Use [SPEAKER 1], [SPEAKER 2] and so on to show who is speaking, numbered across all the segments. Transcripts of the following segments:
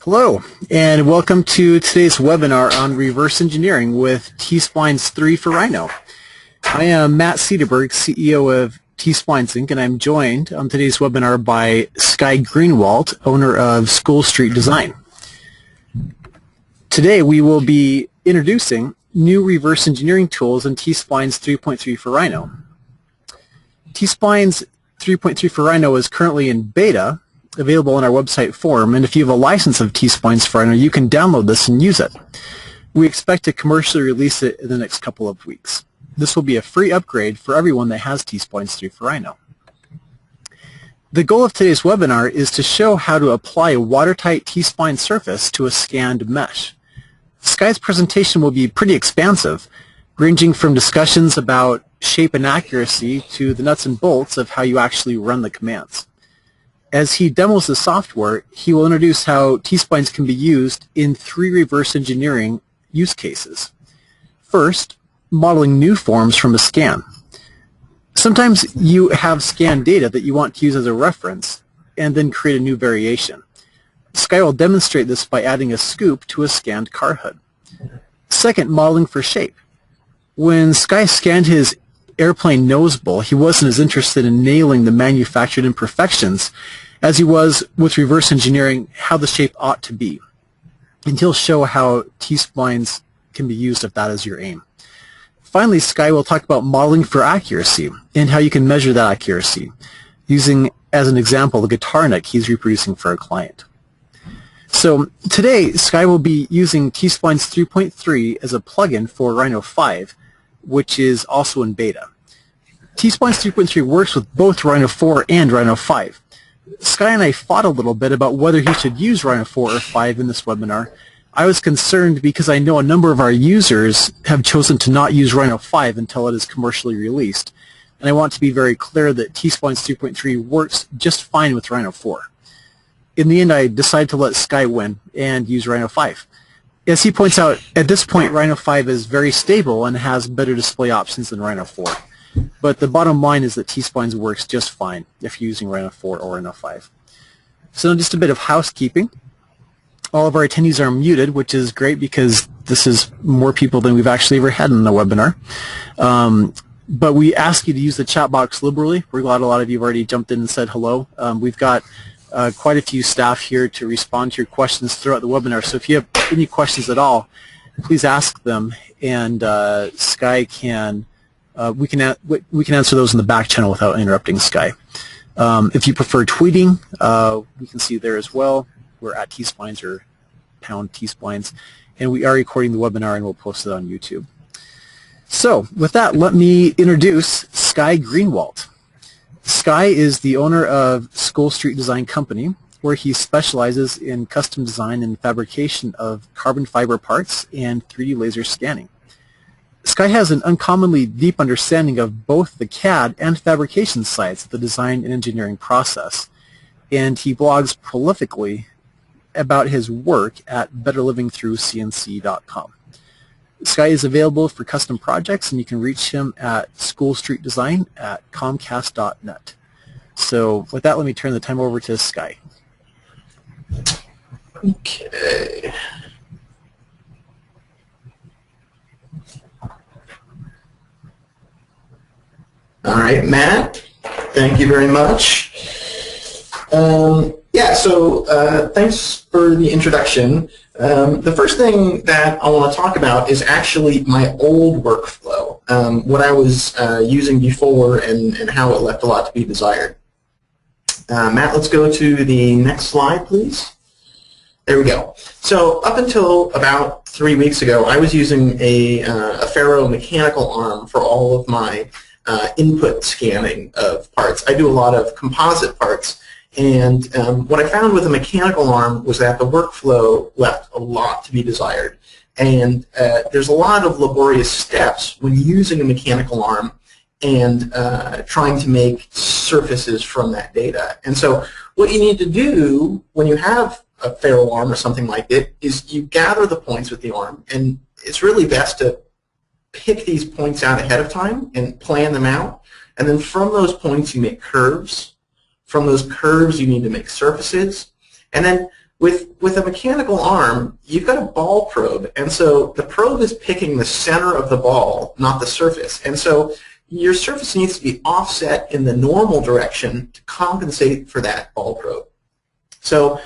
[SPEAKER 1] Hello, and welcome to today's webinar on reverse engineering with T-Splines 3 for Rhino. I am Matt Cederberg, CEO of T-Splines Inc., and I'm joined on today's webinar by Skye Greenwald, owner of School Street Design. Today we will be introducing new reverse engineering tools in T-Splines 3.3 for Rhino. T-Splines 3.3 for Rhino is currently in beta, available on our website forum, and if you have a license of T-Splines for Rhino, you can download this and use it. We expect to commercially release it in the next couple of weeks. This will be a free upgrade for everyone that has T-Splines 3 for Rhino. The goal of today's webinar is to show how to apply a watertight T-spline surface to a scanned mesh. Skye's presentation will be pretty expansive, ranging from discussions about shape and accuracy to the nuts and bolts of how you actually run the commands. As he demos the software, he will introduce how T-Splines can be used in 3 reverse engineering use cases. First, modeling new forms from a scan. Sometimes you have scanned data that you want to use as a reference and then create a new variation. Skye will demonstrate this by adding a scoop to a scanned car hood. Second, modeling for shape. When Skye scanned his airplane nose bowl, he wasn't as interested in nailing the manufactured imperfections as he was with reverse engineering how the shape ought to be. And he'll show how T-splines can be used if that is your aim. Finally, Skye will talk about modeling for accuracy and how you can measure that accuracy, using as an example the guitar neck he's reproducing for a client. So today, Skye will be using T-Splines 3.3 as a plugin for Rhino 5, which is also in beta. T-Splines 3.3 works with both Rhino 4 and Rhino 5. Skye and I fought a little bit about whether he should use Rhino 4 or 5 in this webinar. I was concerned because I know a number of our users have chosen to not use Rhino 5 until it is commercially released, and I want to be very clear that T-Splines 3.3 works just fine with Rhino 4. In the end, I decided to let Skye win and use Rhino 5. As he points out, at this point, Rhino 5 is very stable and has better display options than Rhino 4. But the bottom line is that T-Splines works just fine if you're using Rhino 4 or Rhino 5. So now just a bit of housekeeping. All of our attendees are muted, which is great because this is more people than we've actually ever had in the webinar. But we ask you to use the chat box liberally. We're glad a lot of you have already jumped in and said hello. We've got quite a few staff here to respond to your questions throughout the webinar. So if you have any questions at all, please ask them, and Skye can we can answer those in the back channel without interrupting Skye. If you prefer tweeting, we can see there as well. We're at T-Splines or pound T-Splines, and we are recording the webinar and we'll post it on YouTube. So with that, let me introduce Skye Greenwald. Skye is the owner of School Street Design Company, where he specializes in custom design and fabrication of carbon fiber parts and 3D laser scanning. Skye has an uncommonly deep understanding of both the CAD and fabrication sides of the design and engineering process, and he blogs prolifically about his work at betterlivingthroughcnc.com. Skye is available for custom projects, and you can reach him at schoolstreetdesign@comcast.net. So with that, let me turn the time over to Skye.
[SPEAKER 2] Okay. All right, Matt, thank you very much. Thanks for the introduction. The first thing that I want to talk about is actually my old workflow, what I was using before and how it left a lot to be desired. Matt, let's go to the next slide, please. There we go. So up until about 3 weeks ago, I was using a ferro mechanical arm for all of my input scanning of parts. I do a lot of composite parts. And what I found with a mechanical arm was that the workflow left a lot to be desired. And there's a lot of laborious steps when using a mechanical arm and trying to make surfaces from that data. And so what you need to do when you have a ferro arm or something like it is you gather the points with the arm, and it's really best to pick these points out ahead of time and plan them out. And then from those points you make curves. From those curves you need to make surfaces. And then With a mechanical arm, you've got a ball probe, and so the probe is picking the center of the ball, not the surface. And so your surface needs to be offset in the normal direction to compensate for that ball probe. So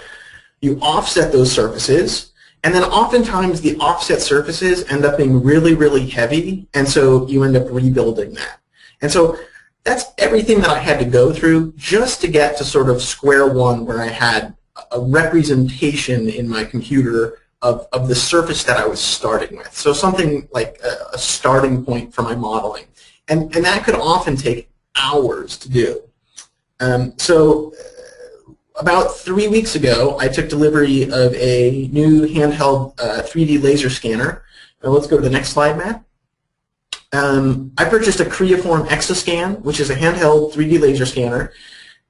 [SPEAKER 2] you offset those surfaces, and then oftentimes the offset surfaces end up being really, really heavy, and so you end up rebuilding that. And so that's everything that I had to go through just to get to sort of square one, where I had a representation in my computer of the surface that I was starting with. So something like a starting point for my modeling. And that could often take hours to do. About 3 weeks ago, I took delivery of a new handheld 3D laser scanner. Now let's go to the next slide, Matt. I purchased a Creaform Exoscan, which is a handheld 3D laser scanner,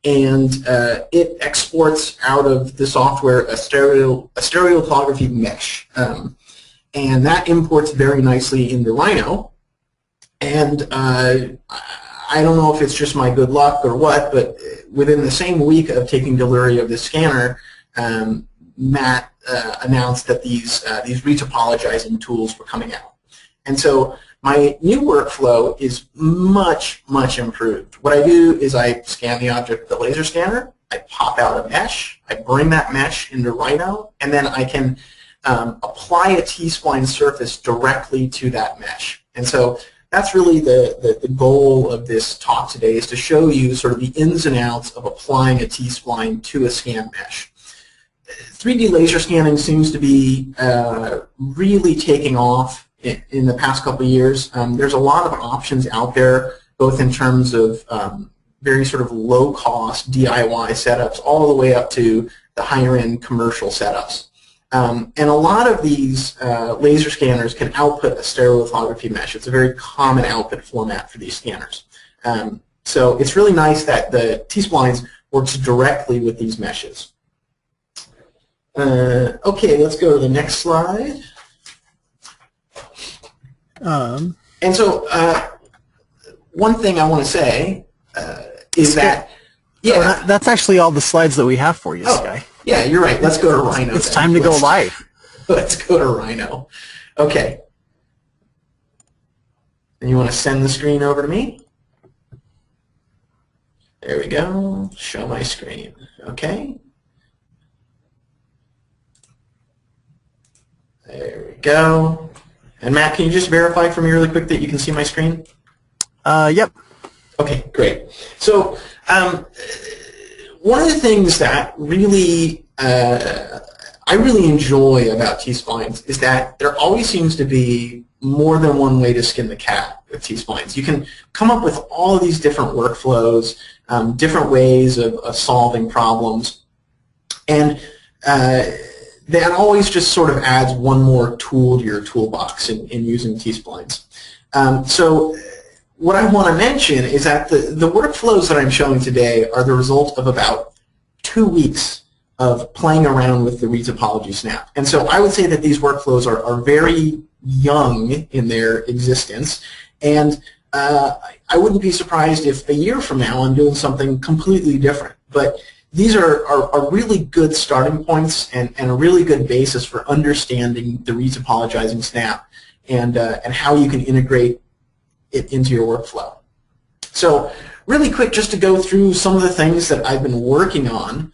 [SPEAKER 2] and it exports out of the software a stereolithography mesh. And that imports very nicely into Rhino. And I don't know if it's just my good luck or what, but within the same week of taking delivery of this scanner, Matt announced that these retopologizing tools were coming out. And so my new workflow is much, much improved. What I do is I scan the object with the laser scanner, I pop out a mesh, I bring that mesh into Rhino, and then I can apply a T-spline surface directly to that mesh. And so that's really the goal of this talk today, is to show you sort of the ins and outs of applying a T-spline to a scan mesh. 3D laser scanning seems to be really taking off in the past couple of years. There's a lot of options out there, both in terms of very sort of low-cost DIY setups all the way up to the higher-end commercial setups. And a lot of these laser scanners can output a stereolithography mesh. It's a very common output format for these scanners. So it's really nice that the T-Splines works directly with these meshes. Okay, let's go to the next slide. And so one thing I want to say is that, yeah.
[SPEAKER 1] Oh, that's actually all the slides that we have for you, Sky.
[SPEAKER 2] Yeah, you're right. Let's go to Rhino.
[SPEAKER 1] It's time to go live.
[SPEAKER 2] Let's go to Rhino. Okay. And you want to send the screen over to me? There we go. Show my screen. Okay. There we go. And Matt, can you just verify for me really quick that you can see my screen?
[SPEAKER 1] Yep.
[SPEAKER 2] Okay, great. So one of the things that really I really enjoy about T-Splines is that there always seems to be more than one way to skin the cat with T-Splines. You can come up with all of these different workflows, different ways of solving problems, and that always just sort of adds one more tool to your toolbox in using T-Splines. So what I want to mention is that the workflows that I'm showing today are the result of about 2 weeks of playing around with the retopology snap. And so I would say that these workflows are very young in their existence, and I wouldn't be surprised if a year from now I'm doing something completely different. But these are really good starting points and a really good basis for understanding the retopologizing snap and how you can integrate it into your workflow. So really quick, just to go through some of the things that I've been working on.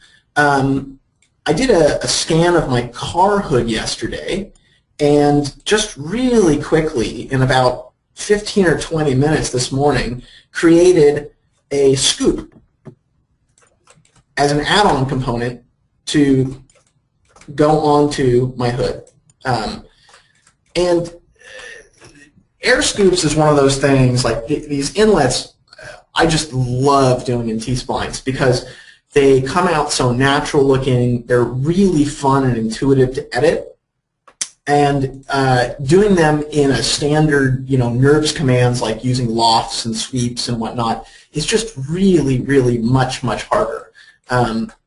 [SPEAKER 2] I did a scan of my car hood yesterday, and just really quickly, in about 15 or 20 minutes this morning, created a scoop as an add-on component to go onto my hood. And air scoops is one of those things, like these inlets, I just love doing in T-Splines because they come out so natural looking, they're really fun and intuitive to edit, and doing them in a standard, nurbs commands like using lofts and sweeps and whatnot is just really, really much, much harder.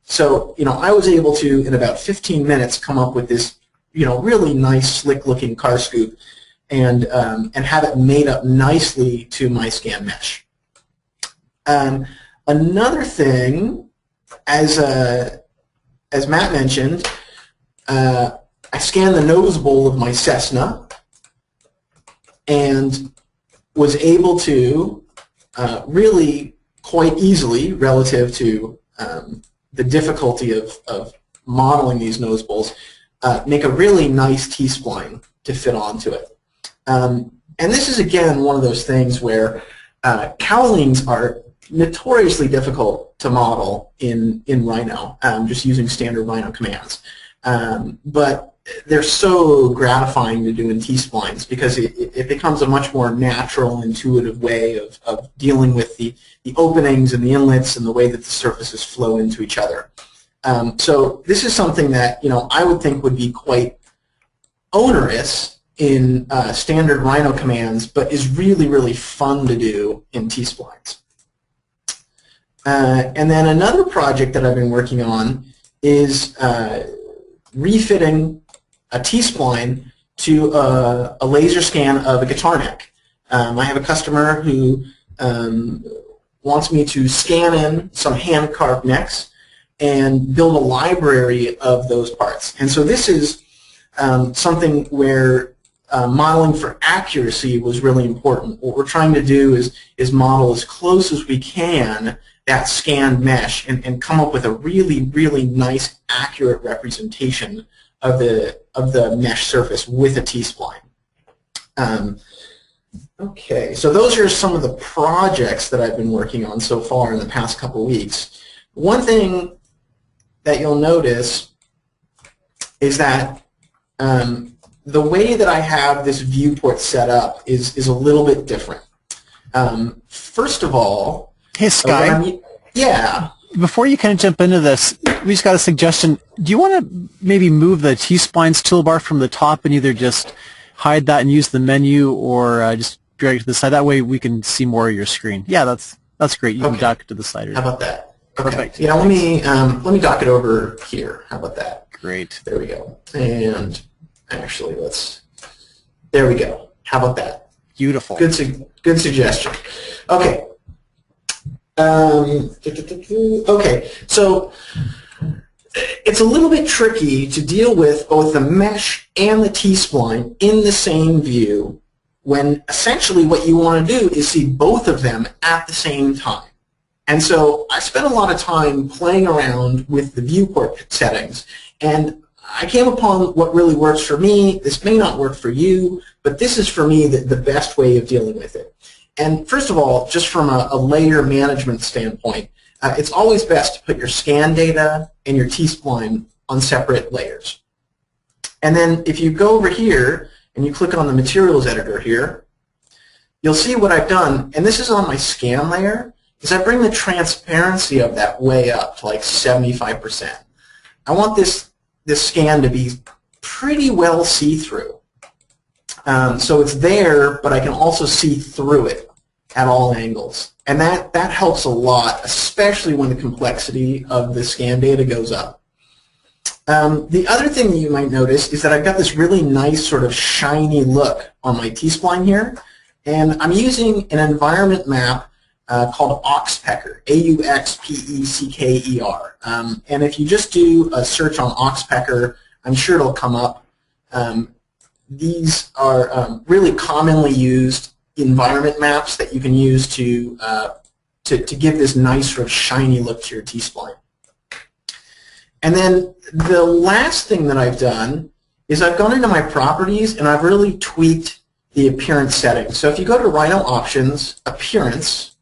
[SPEAKER 2] So, I was able to, in about 15 minutes, come up with this, really nice, slick-looking car scoop and have it made up nicely to my scan mesh. Another thing, as Matt mentioned, I scanned the nose bowl of my Cessna and was able to really quite easily, relative to the difficulty of modeling these nose bowls, make a really nice T-spline to fit onto it. And this is, again, one of those things where cowlings are notoriously difficult to model in Rhino, just using standard Rhino commands. But they're so gratifying to do in T-splines because it becomes a much more natural, intuitive way of dealing with the openings and the inlets and the way that the surfaces flow into each other. So this is something that I would think would be quite onerous in standard Rhino commands, but is really, really fun to do in T-splines. And then another project that I've been working on is refitting a T-spline to a laser scan of a guitar neck. I have a customer who wants me to scan in some hand-carved necks and build a library of those parts. And so this is something where modeling for accuracy was really important. What we're trying to do is model as close as we can that scanned mesh and come up with a really, really nice, accurate representation of the mesh surface with a T-spline. Okay, so those are some of the projects that I've been working on so far in the past couple of weeks. One thing that you'll notice is that the way that I have this viewport set up is a little bit different. First of all,
[SPEAKER 1] hey, Sky.
[SPEAKER 2] Yeah.
[SPEAKER 1] Before you kind of jump into this, we just got a suggestion. Do you want to maybe move the T-splines toolbar from the top and either just hide that and use the menu, or just drag it to the side? That way we can see more of your screen. Yeah, that's great. You can dock it to the sliders.
[SPEAKER 2] How about that? Okay.
[SPEAKER 1] Perfect.
[SPEAKER 2] Yeah, let me dock it over here. How about that?
[SPEAKER 1] Great.
[SPEAKER 2] There we go. And actually, there we go. How about that?
[SPEAKER 1] Beautiful.
[SPEAKER 2] Good suggestion. Okay. Okay, so it's a little bit tricky to deal with both the mesh and the T-spline in the same view when essentially what you want to do is see both of them at the same time. And so I spent a lot of time playing around with the viewport settings, and I came upon what really works for me. This may not work for you, but this is for me the best way of dealing with it. And first of all, just from a layer management standpoint, it's always best to put your scan data and your T-spline on separate layers. And then if you go over here and you click on the materials editor here, you'll see what I've done, and this is on my scan layer, is I bring the transparency of that way up to like 75%. I want this scan to be pretty well see-through. So it's there, but I can also see through it at all angles. And that helps a lot, especially when the complexity of the scan data goes up. The other thing that you might notice is that I've got this really nice sort of shiny look on my T-spline here. And I'm using an environment map called Auxpecker, A-U-X-P-E-C-K-E-R. And if you just do a search on Auxpecker, I'm sure it'll come up. These are really commonly used environment maps that you can use to give this nice sort of shiny look to your T-spline. And then the last thing that I've done is I've gone into my properties and I've really tweaked the appearance settings. So if you go to Rhino Options, Appearance,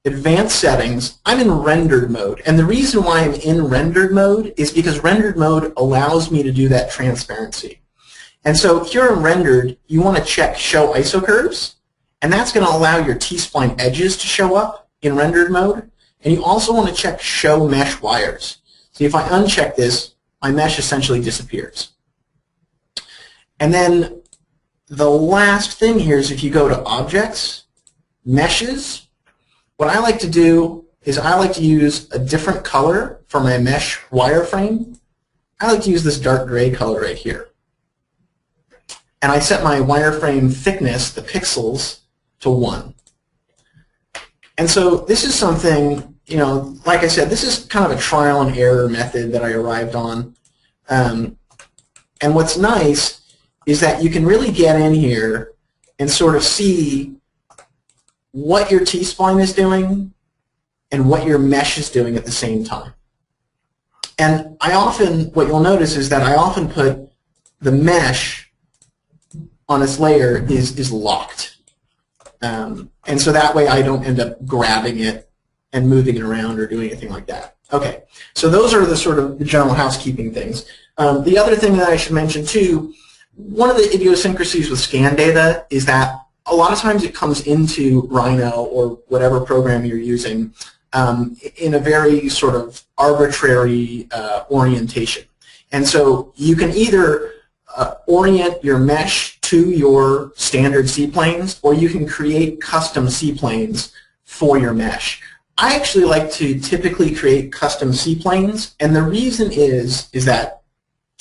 [SPEAKER 2] Advanced Settings, I'm in rendered mode. And the reason why I'm in rendered mode is because rendered mode allows me to do that transparency. And so if you're in rendered, you want to check Show Isocurves, and that's going to allow your T-spline edges to show up in rendered mode. And you also want to check Show Mesh Wires. So if I uncheck this, my mesh essentially disappears. And then the last thing here is if you go to Objects, Meshes, what I like to do is I like to use a different color for my mesh wireframe. I like to use this dark gray color right here. And I set my wireframe thickness, the pixels, to 1. And so this is something, like I said, this is kind of a trial and error method that I arrived on. And what's nice is that you can really get in here and sort of see what your T-spline is doing and what your mesh is doing at the same time. And what you'll notice is that I often put the mesh on its layer is locked. And so that way I don't end up grabbing it and moving it around or doing anything like that. Okay, so those are the sort of the general housekeeping things. The other thing that I should mention too, one of the idiosyncrasies with scan data is that a lot of times it comes into Rhino or whatever program you're using in a very sort of arbitrary orientation. And so you can either orient your mesh to your standard C-planes, or you can create custom C-planes for your mesh. I actually like to typically create custom C-planes, and the reason is that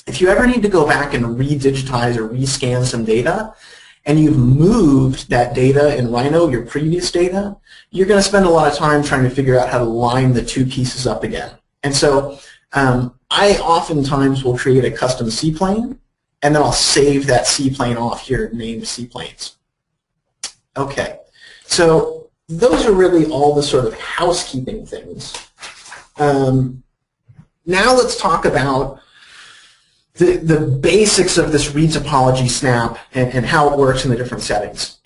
[SPEAKER 2] if you ever need to go back and redigitize or rescan some data, and you've moved that data in Rhino, your previous data, you're going to spend a lot of time trying to figure out how to line the two pieces up again. And so I oftentimes will create a custom C-plane, and then I'll save that C-plane off here named C-planes. Okay, so those are really all the sort of housekeeping things. Now let's talk about the basics of this retopology snap and how it works in the different settings.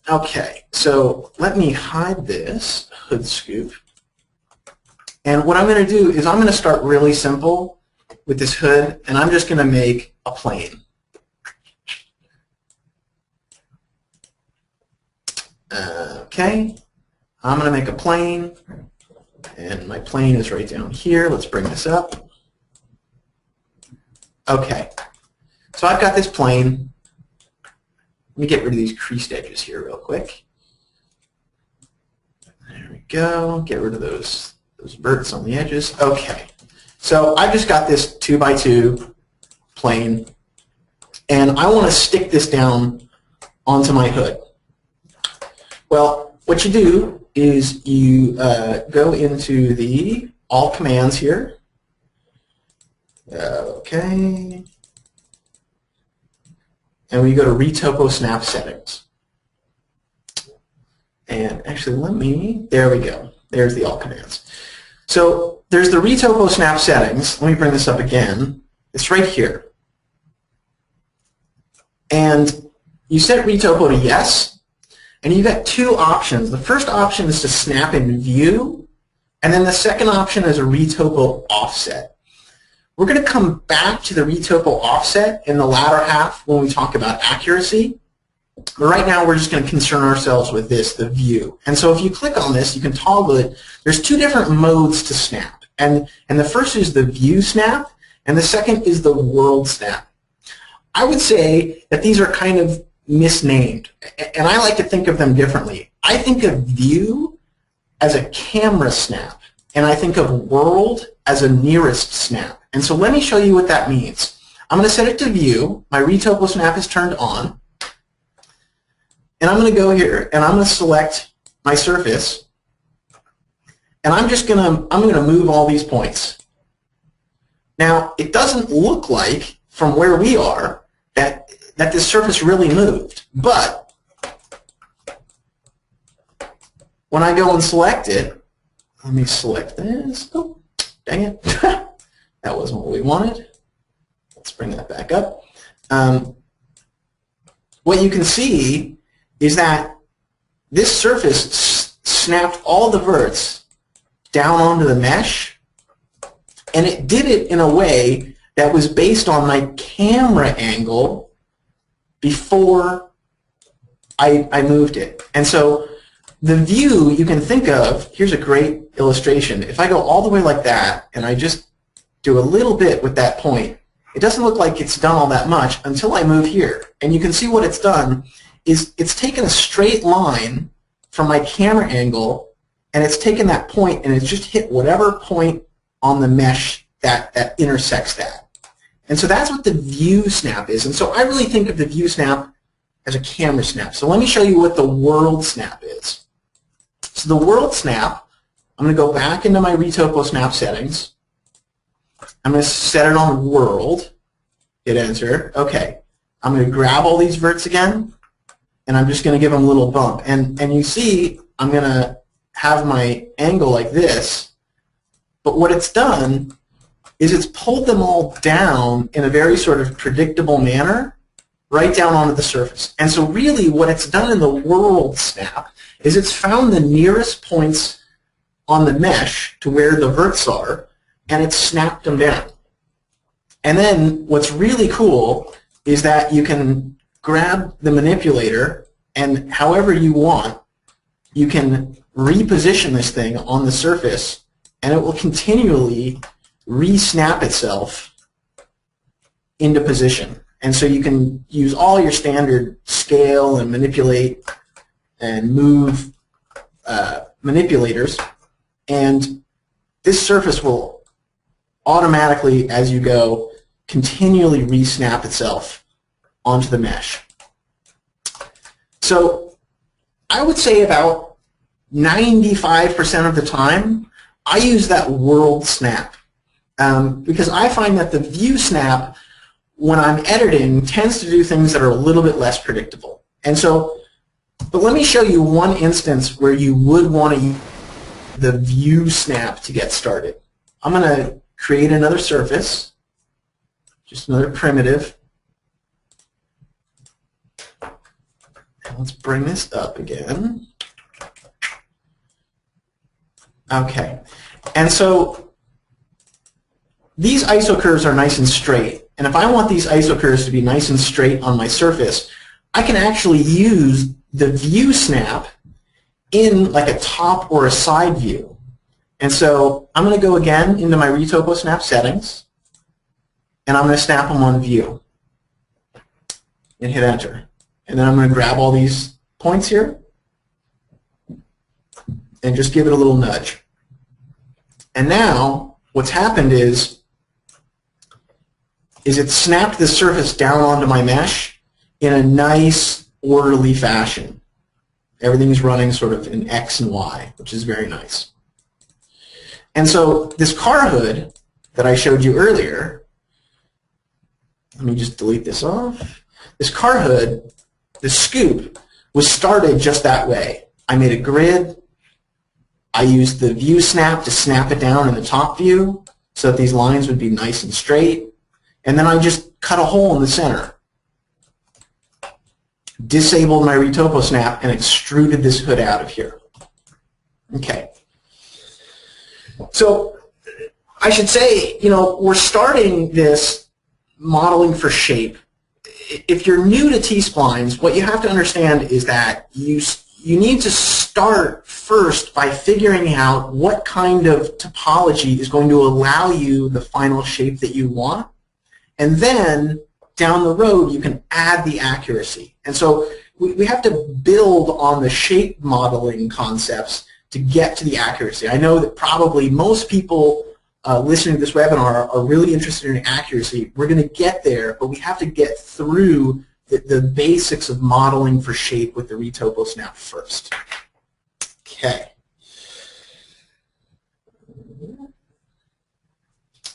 [SPEAKER 2] Okay, so let me hide this hood scoop. And what I'm going to do is I'm going to start really simple with this hood, and I'm just going to make a plane. Okay, I'm going to make a plane, and my plane is right down here. Let's bring this up. Okay, so I've got this plane. Let me get rid of these creased edges here real quick. There we go. Get rid of those verts on the edges. Okay, so I've just got this 2x2 plane, and I want to stick this down onto my hood. Well, what you do is you go into the all commands here. Okay. And we go to Retopo snap settings. And actually there we go. There's the all commands. So there's the Retopo snap settings. Let me bring this up again. It's right here. And you set Retopo to yes, and you've got two options. The first option is to snap in view, and then the second option is a Retopo offset. We're going to come back to the Retopo offset in the latter half when we talk about accuracy. But right now we're just going to concern ourselves with this, the view. And so if you click on this, you can toggle it. There's two different modes to snap. And the first is the view snap, and the second is the world snap. I would say that these are kind of misnamed, and I like to think of them differently. I think of view as a camera snap, and I think of world as a nearest snap. And so let me show you what that means. I'm going to set it to view. My Retopo snap is turned on. And I'm going to go here and I'm going to select my surface. And I'm going to move all these points. Now, it doesn't look like from where we are that this surface really moved. But when I go and select it, let me select this. Oh, dang it. That wasn't what we wanted. Let's bring that back up. What you can see is that this surface snapped all the verts down onto the mesh, and it did it in a way that was based on my camera angle before I moved it. And so the view you can think of, here's a great illustration. If I go all the way like that, and I just do a little bit with that point, it doesn't look like it's done all that much until I move here. And you can see what it's done is it's taken a straight line from my camera angle, and it's taken that point and it's just hit whatever point on the mesh that intersects that. And so that's what the view snap is. And so I really think of the view snap as a camera snap. So let me show you what the world snap is. So the world snap, I'm going to go back into my Retopo snap settings. I'm going to set it on world. hit enter. Okay, I'm going to grab all these verts again, and I'm just going to give them a little bump. And you see, I'm going to have my angle like this, but what it's done is it's pulled them all down in a very sort of predictable manner right down onto the surface. And so really what it's done in the world snap is it's found the nearest points on the mesh to where the verts are, and it's snapped them down. And then what's really cool is that you can grab the manipulator, and however you want, you can reposition this thing on the surface, and it will continually re-snap itself into position. And so you can use all your standard scale and manipulate and move manipulators, and this surface will automatically, as you go, continually re-snap itself onto the mesh. So I would say about 95% of the time I use that world snap because I find that the view snap, when I'm editing, tends to do things that are a little bit less predictable. And so, but let me show you one instance where you would want to use the view snap to get started. I'm going to create another surface, just another primitive. And let's bring this up again. Okay, and so these isocurves are nice and straight, and if I want these isocurves to be nice and straight on my surface, I can actually use the view snap in like a top or a side view. And so I'm going to go again into my Retopo snap settings, and I'm going to snap them on view and hit enter. And then I'm going to grab all these points here and just give it a little nudge. And now what's happened is it snapped the surface down onto my mesh in a nice, orderly fashion. Everything's running sort of in X and Y, which is very nice. And so this car hood that I showed you earlier, let me just delete this off. This car hood, the scoop, was started just that way. I made a grid. I used the view snap to snap it down in the top view so that these lines would be nice and straight. And then I just cut a hole in the center, disabled my Retopo snap, and extruded this hood out of here. Okay. So I should say, you know, we're starting this modeling for shape. If you're new to T-Splines, what you have to understand is that you need to start first by figuring out what kind of topology is going to allow you the final shape that you want. And then down the road, you can add the accuracy. And so we have to build on the shape modeling concepts to get to the accuracy. I know that probably most people listening to this webinar are really interested in accuracy. We're going to get there, but we have to get through the basics of modeling for shape with the Retopo snap first. Okay.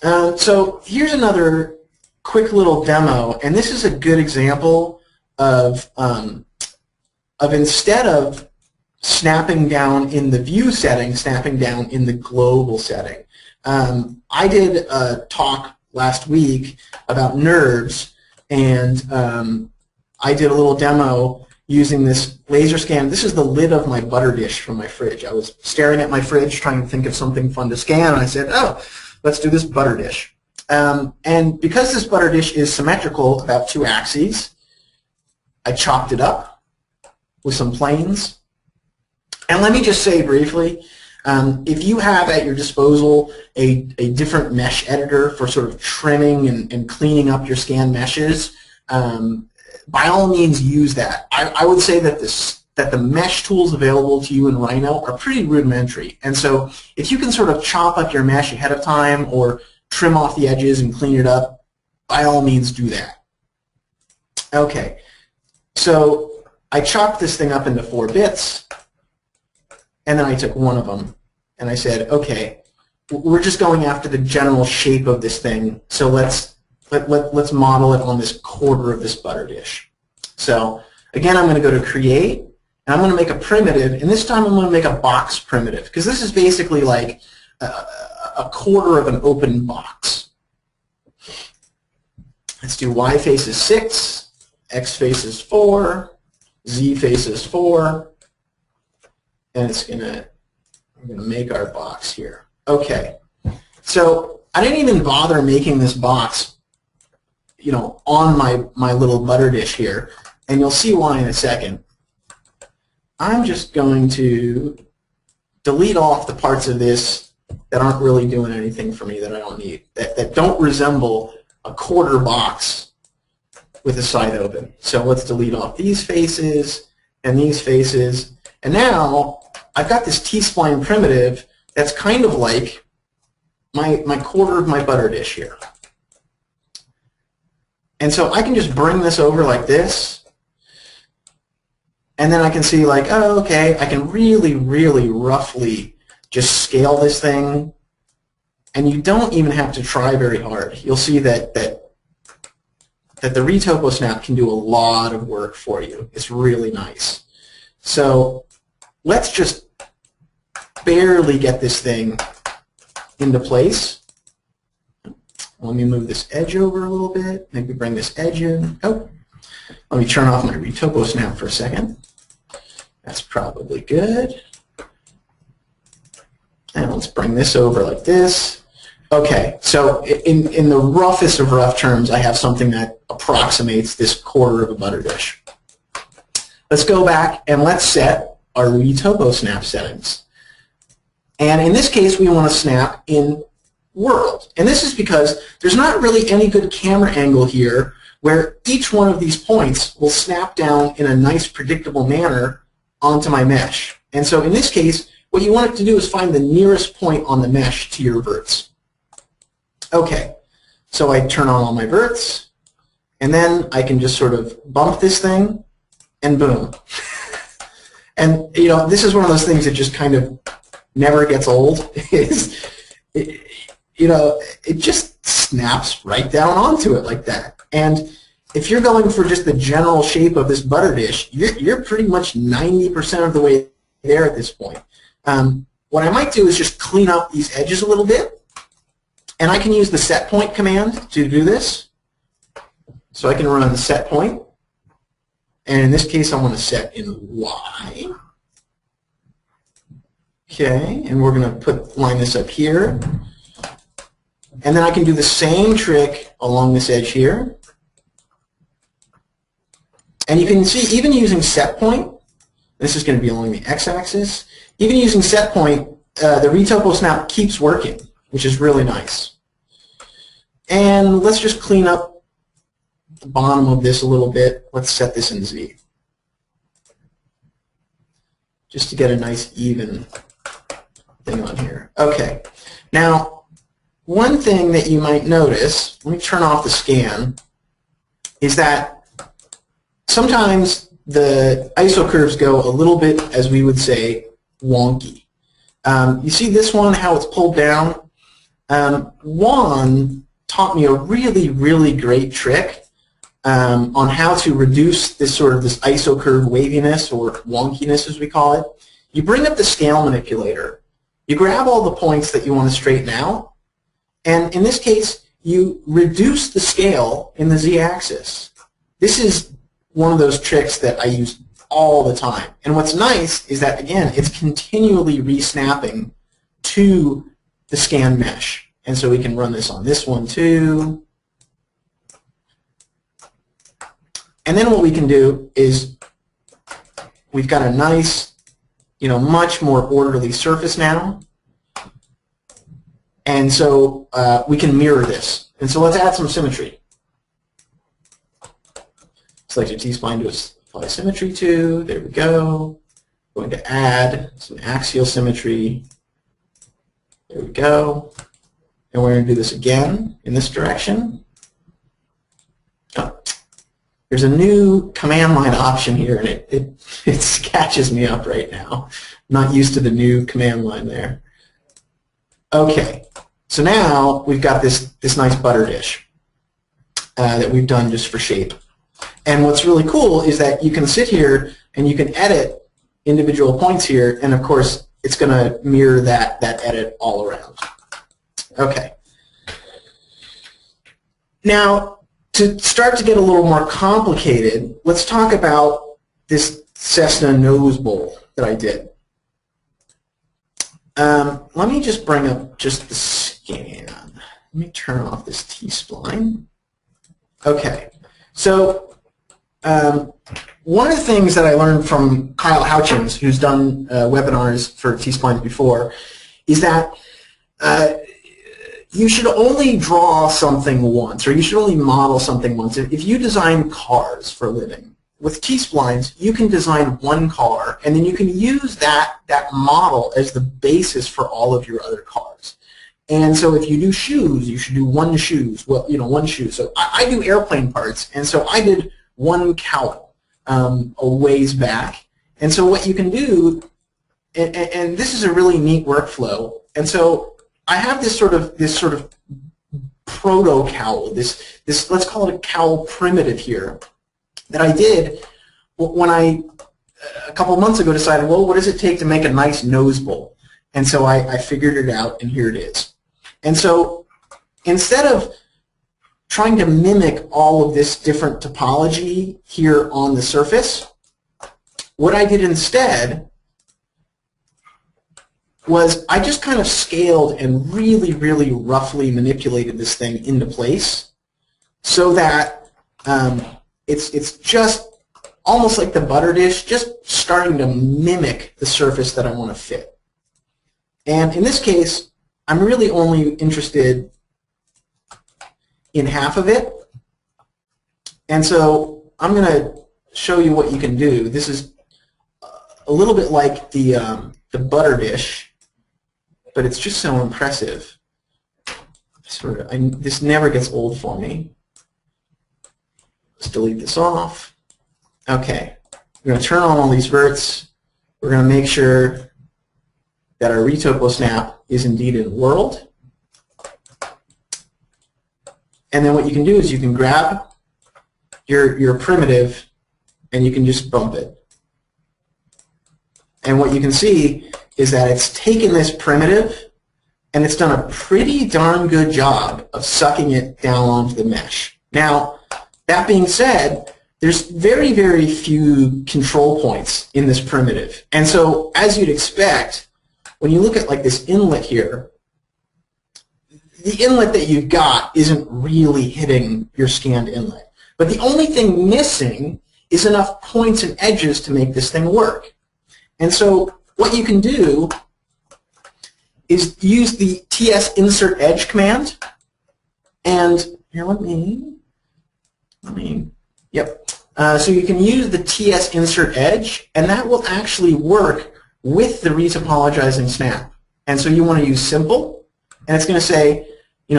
[SPEAKER 2] So here's another quick little demo, and this is a good example of instead of snapping down in the view setting, snapping down in the global setting. I did a talk last week about nurbs, and I did a little demo using this laser scan. This is the lid of my butter dish from my fridge. I was staring at my fridge trying to think of something fun to scan, and I said, oh, let's do this butter dish. And because this butter dish is symmetrical about 2 axes, I chopped it up with some planes. And let me just say briefly, if you have at your disposal a different mesh editor for sort of trimming and cleaning up your scan meshes, by all means use that. I would say that the mesh tools available to you in Rhino are pretty rudimentary. And so if you can sort of chop up your mesh ahead of time or trim off the edges and clean it up, by all means do that. Okay, so I chopped this thing up into 4 bits, and then I took one of them, and I said, okay, we're just going after the general shape of this thing, so let's let's model it on this quarter of this butter dish. So again, I'm going to go to Create, and I'm going to make a primitive, and this time I'm going to make a box primitive, because this is basically like a quarter of an open box. Let's do Y faces 6, X faces 4, Z faces 4, and we're going to make our box here. Okay, so I didn't even bother making this box, you know, on my little butter dish here, and you'll see why in a second. I'm just going to delete off the parts of this that aren't really doing anything for me, that I don't need, that don't resemble a quarter box with a side open. So let's delete off these faces and these faces, and now I've got this T-spline primitive that's kind of like my quarter of my butter dish here. And so I can just bring this over like this, and then I can see like, oh, okay, I can really, really roughly just scale this thing, and you don't even have to try very hard. You'll see that the Retopo snap can do a lot of work for you. It's really nice. So let's just barely get this thing into place. Let me move this edge over a little bit. Maybe bring this edge in. Oh, let me turn off my Retopo snap for a second. That's probably good. And let's bring this over like this. Okay, so in the roughest of rough terms, I have something that approximates this quarter of a butter dish. Let's go back and let's set our Retopo snap settings. And in this case, we want to snap in world. And this is because there's not really any good camera angle here where each one of these points will snap down in a nice predictable manner onto my mesh. And so in this case, what you want it to do is find the nearest point on the mesh to your verts. Okay, so I turn on all my verts, and then I can just sort of bump this thing, and boom. And you know, this is one of those things that just kind of never gets old. You know, it just snaps right down onto it like that. And if you're going for just the general shape of this butter dish, you're pretty much 90% of the way there at this point. What I might do is just clean up these edges a little bit, and I can use the set point command to do this. So I can run the set point, and in this case I want to set in Y. Okay, and we're going to line this up here. And then I can do the same trick along this edge here. And you can see, even using set point, this is going to be along the x-axis, even using set point, the Retopo snap keeps working, which is really nice. And let's just clean up the bottom of this a little bit. Let's set this in Z, just to get a nice even thing on here. Okay, now one thing that you might notice, let me turn off the scan, is that sometimes the ISO curves go a little bit, as we would say, wonky. You see this one, how it's pulled down? Juan taught me a really, really great trick on how to reduce this this ISO curve waviness, or wonkiness as we call it. You bring up the scale manipulator, you grab all the points that you want to straighten out, and in this case, you reduce the scale in the z-axis. This is one of those tricks that I use all the time. And what's nice is that, again, it's continually re-snapping to the scan mesh. And so we can run this on this one too. And then what we can do is we've got a nice, much more orderly surface now. And so we can mirror this. And so let's add some symmetry. Select your T-spline to apply symmetry to. There we go. Going to add some axial symmetry. There we go. And we're going to do this again in this direction. Oh, there's a new command line option here, and it catches me up right now. I'm not used to the new command line there. Okay, so now we've got this nice butter dish. that we've done just for shape. And what's really cool is that you can sit here and you can edit individual points here, and of course it's going to mirror that edit all around. Okay. Now, to start to get a little more complicated, let's talk about this Cessna nose bowl that I did. Let me just bring up just the scan. Let me turn off this T-spline. Okay, so one of the things that I learned from Kyle Houchins, who's done webinars for T-Splines before, is that you should only draw something once, or you should only model something once. If you design cars for a living, with T-Splines, you can design one car, and then you can use that model as the basis for all of your other cars. And so if you do shoes, you should do one shoes. Well, one shoe. So I do airplane parts, and so I did one cowl a ways back. And so what you can do, and this is a really neat workflow. And so I have this sort of proto cowl. This let's call it a cowl primitive here, that I did when I, a couple of months ago, decided, well, what does it take to make a nice nose bowl? And so I figured it out, and here it is. And so instead of trying to mimic all of this different topology here on the surface, what I did instead was I just kind of scaled and really, really roughly manipulated this thing into place so that it's just almost like the butter dish, just starting to mimic the surface that I want to fit. And in this case, I'm really only interested in half of it. And so I'm going to show you what you can do. This is a little bit like the butter dish, but it's just so impressive. This never gets old for me. Let's delete this off. Okay, we're going to turn on all these verts. We're going to make sure that our Retopo snap is indeed in world. And then what you can do is you can grab your primitive and you can just bump it. And what you can see is that it's taken this primitive and it's done a pretty darn good job of sucking it down onto the mesh. Now, that being said, there's very, very few control points in this primitive. And so, as you'd expect, when you look at like this inlet here, the inlet that you've got isn't really hitting your scanned inlet. But the only thing missing is enough points and edges to make this thing work. And so what you can do is use the TS insert edge command. And here, yep. So you can use the TS insert edge, and that will actually work with the retopologizing snap. And so you want to use simple, and it's going to say,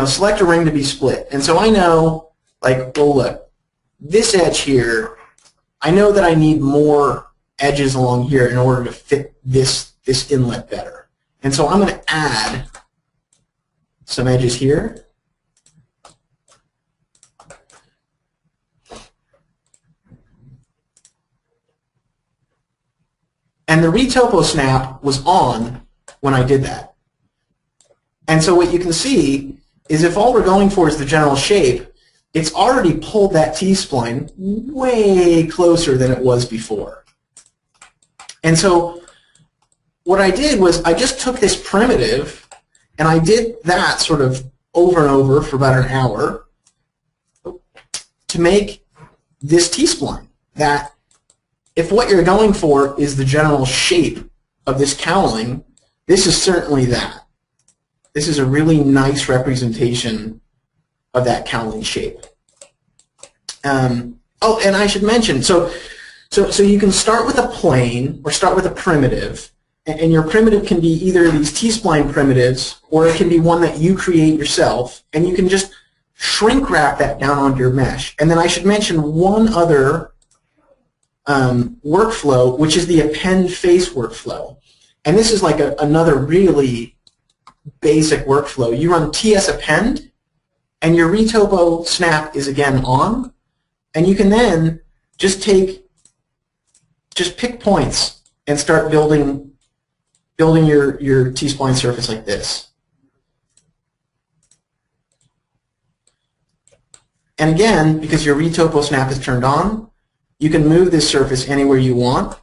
[SPEAKER 2] select a ring to be split. And so I know, like, well, look, this edge here, I know that I need more edges along here in order to fit this inlet better. And so I'm going to add some edges here. And the Retopo snap was on when I did that. And so what you can see is if all we're going for is the general shape, it's already pulled that T-spline way closer than it was before. And so what I did was I just took this primitive and I did that sort of over and over for about an hour to make this T-spline that if what you're going for is the general shape of this cowling, this is certainly that. This is a really nice representation of that cowling shape. Oh, and I should mention, so you can start with a plane or start with a primitive, and your primitive can be either these T-spline primitives or it can be one that you create yourself, and you can just shrink wrap that down onto your mesh. And then I should mention one other workflow, which is the append face workflow. And this is like another really basic workflow. You run TS append, and your Retopo snap is again on, and you can then just pick points and start building your T-spline surface like this. And again, because your Retopo snap is turned on, you can move this surface anywhere you want.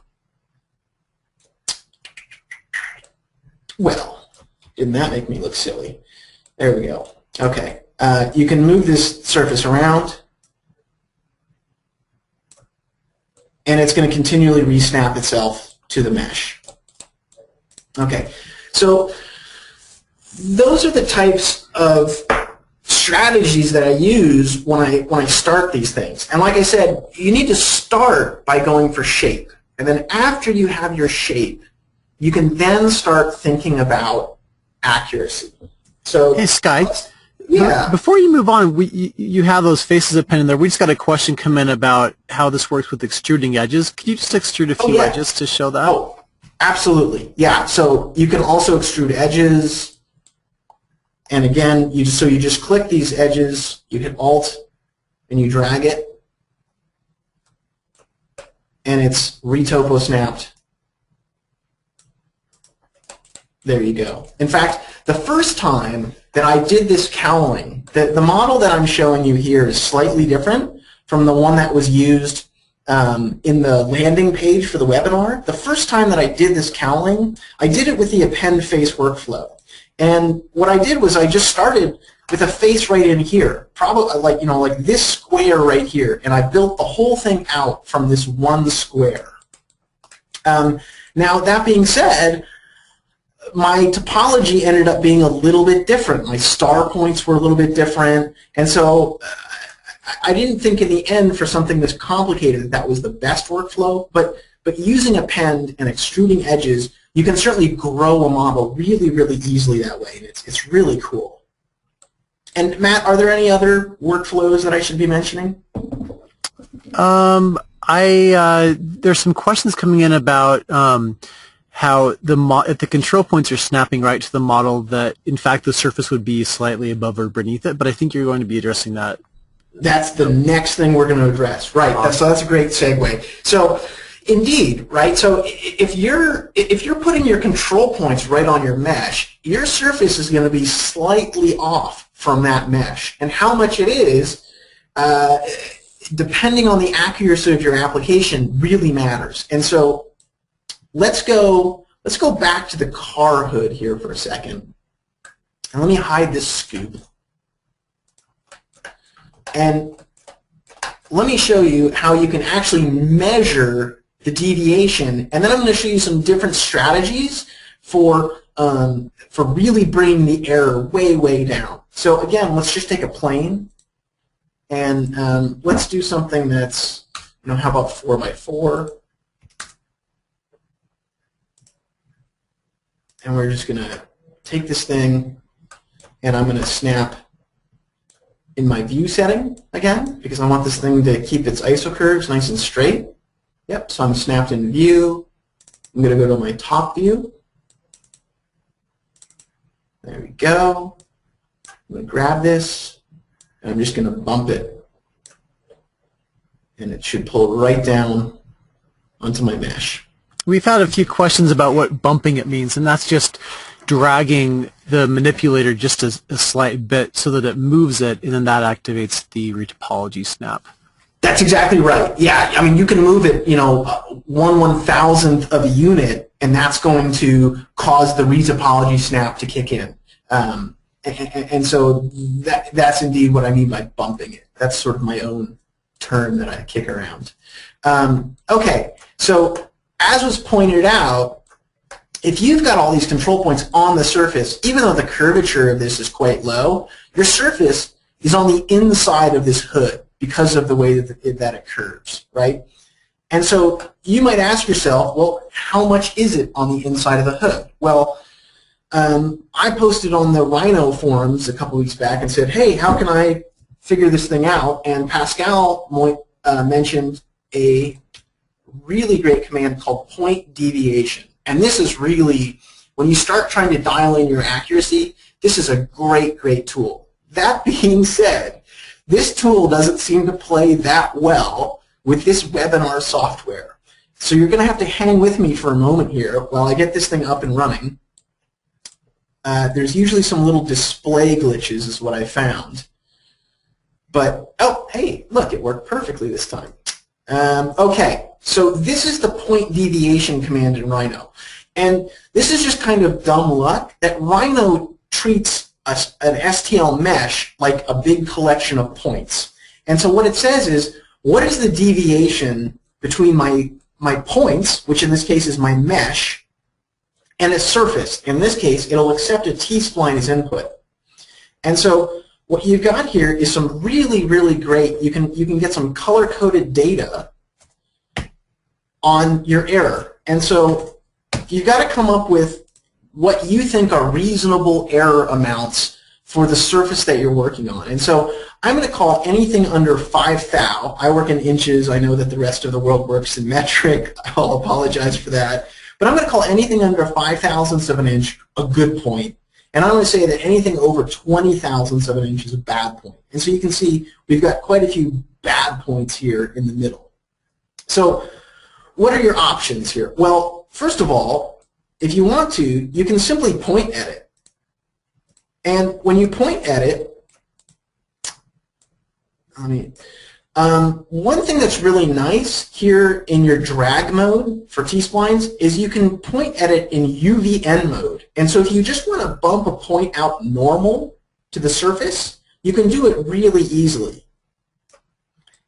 [SPEAKER 2] Well, didn't that make me look silly? There we go. Okay. You can move this surface around, and it's going to continually resnap itself to the mesh. Okay. So those are the types of strategies that I use when I start these things. And like I said, you need to start by going for shape. And then after you have your shape, you can then start thinking about accuracy. So,
[SPEAKER 1] hey, Sky.
[SPEAKER 2] Yeah.
[SPEAKER 1] Before you move on, you have those faces of pen in there. We just got a question come in about how this works with extruding edges. Could you just extrude a few edges to show that?
[SPEAKER 2] Oh, absolutely. Yeah. So you can also extrude edges. And again, you just click these edges, you hit Alt, and you drag it, and it's Retopo snapped. There you go. In fact, the first time that I did this cowling, the model that I'm showing you here is slightly different from the one that was used in the landing page for the webinar. The first time that I did this cowling, I did it with the append face workflow. And what I did was I just started with a face right in here, probably like this square right here, and I built the whole thing out from this one square. Now that being said, my topology ended up being a little bit different. My star points were a little bit different, and so I didn't think in the end for something this complicated that was the best workflow, but using append and extruding edges, you can certainly grow a model really, really easily that way, and it's really cool. And Matt, are there any other workflows that I should be mentioning?
[SPEAKER 1] There's some questions coming in about how if the control points are snapping right to the model, that in fact the surface would be slightly above or beneath it. But I think you're going to be addressing that.
[SPEAKER 2] That's the next thing we're going to address, right? So that's a great segue. So. Indeed, right? So if you're putting your control points right on your mesh, your surface is going to be slightly off from that mesh. And how much it is, depending on the accuracy of your application, really matters. And so let's go back to the car hood here for a second. And let me hide this scoop. And let me show you how you can actually measure the deviation, and then I'm going to show you some different strategies for really bringing the error way, way down. So again, let's just take a plane, and let's do something that's, how about 4x4? And we're just going to take this thing, and I'm going to snap in my view setting again, because I want this thing to keep its ISO curves nice and straight. Yep, so I'm snapped in view. I'm going to go to my top view. There we go. I'm going to grab this, and I'm just going to bump it. And it should pull right down onto my mesh.
[SPEAKER 1] We've had a few questions about what bumping it means, and that's just dragging the manipulator just a slight bit so that it moves it, and then that activates the retopology snap.
[SPEAKER 2] That's exactly right. Yeah, I mean, you can move it, 1/1000th of a unit, and that's going to cause the retopology snap to kick in. And so that's indeed what I mean by bumping it. That's sort of my own term that I kick around. Okay, so as was pointed out, if you've got all these control points on the surface, even though the curvature of this is quite low, your surface is on the inside of this hood because of the way that it curves, right? And so you might ask yourself, well, how much is it on the inside of the hood? Well, I posted on the Rhino forums a couple weeks back and said, hey, how can I figure this thing out? And Pascal mentioned a really great command called point deviation. And this is really, when you start trying to dial in your accuracy, this is a great, great tool. that being said, this tool doesn't seem to play that well with this webinar software. So you're going to have to hang with me for a moment here while I get this thing up and running. There's usually some little display glitches is what I found. But, oh, hey, look, it worked perfectly this time. Okay, so this is the point deviation command in Rhino. And this is just kind of dumb luck that Rhino treats an STL mesh like a big collection of points. And so what it says is, what is the deviation between my points, which in this case is my mesh, and a surface? In this case, it'll accept a T-spline as input. And so what you've got here is some really, really great, you can get some color-coded data on your error. And so you've got to come up with what you think are reasonable error amounts for the surface that you're working on. And so I'm going to call anything under 5 thou. I work in inches. I know that the rest of the world works in metric. I'll apologize for that. But I'm going to call anything under 5 thousandths of an inch a good point. And I'm going to say that anything over 20 thousandths of an inch is a bad point. And so you can see we've got quite a few bad points here in the middle. So what are your options here? Well, first of all, if you want to, you can simply point at it. And when you point at it, one thing that's really nice here in your drag mode for T-Splines is you can point at it in UVN mode. And so if you just want to bump a point out normal to the surface, you can do it really easily.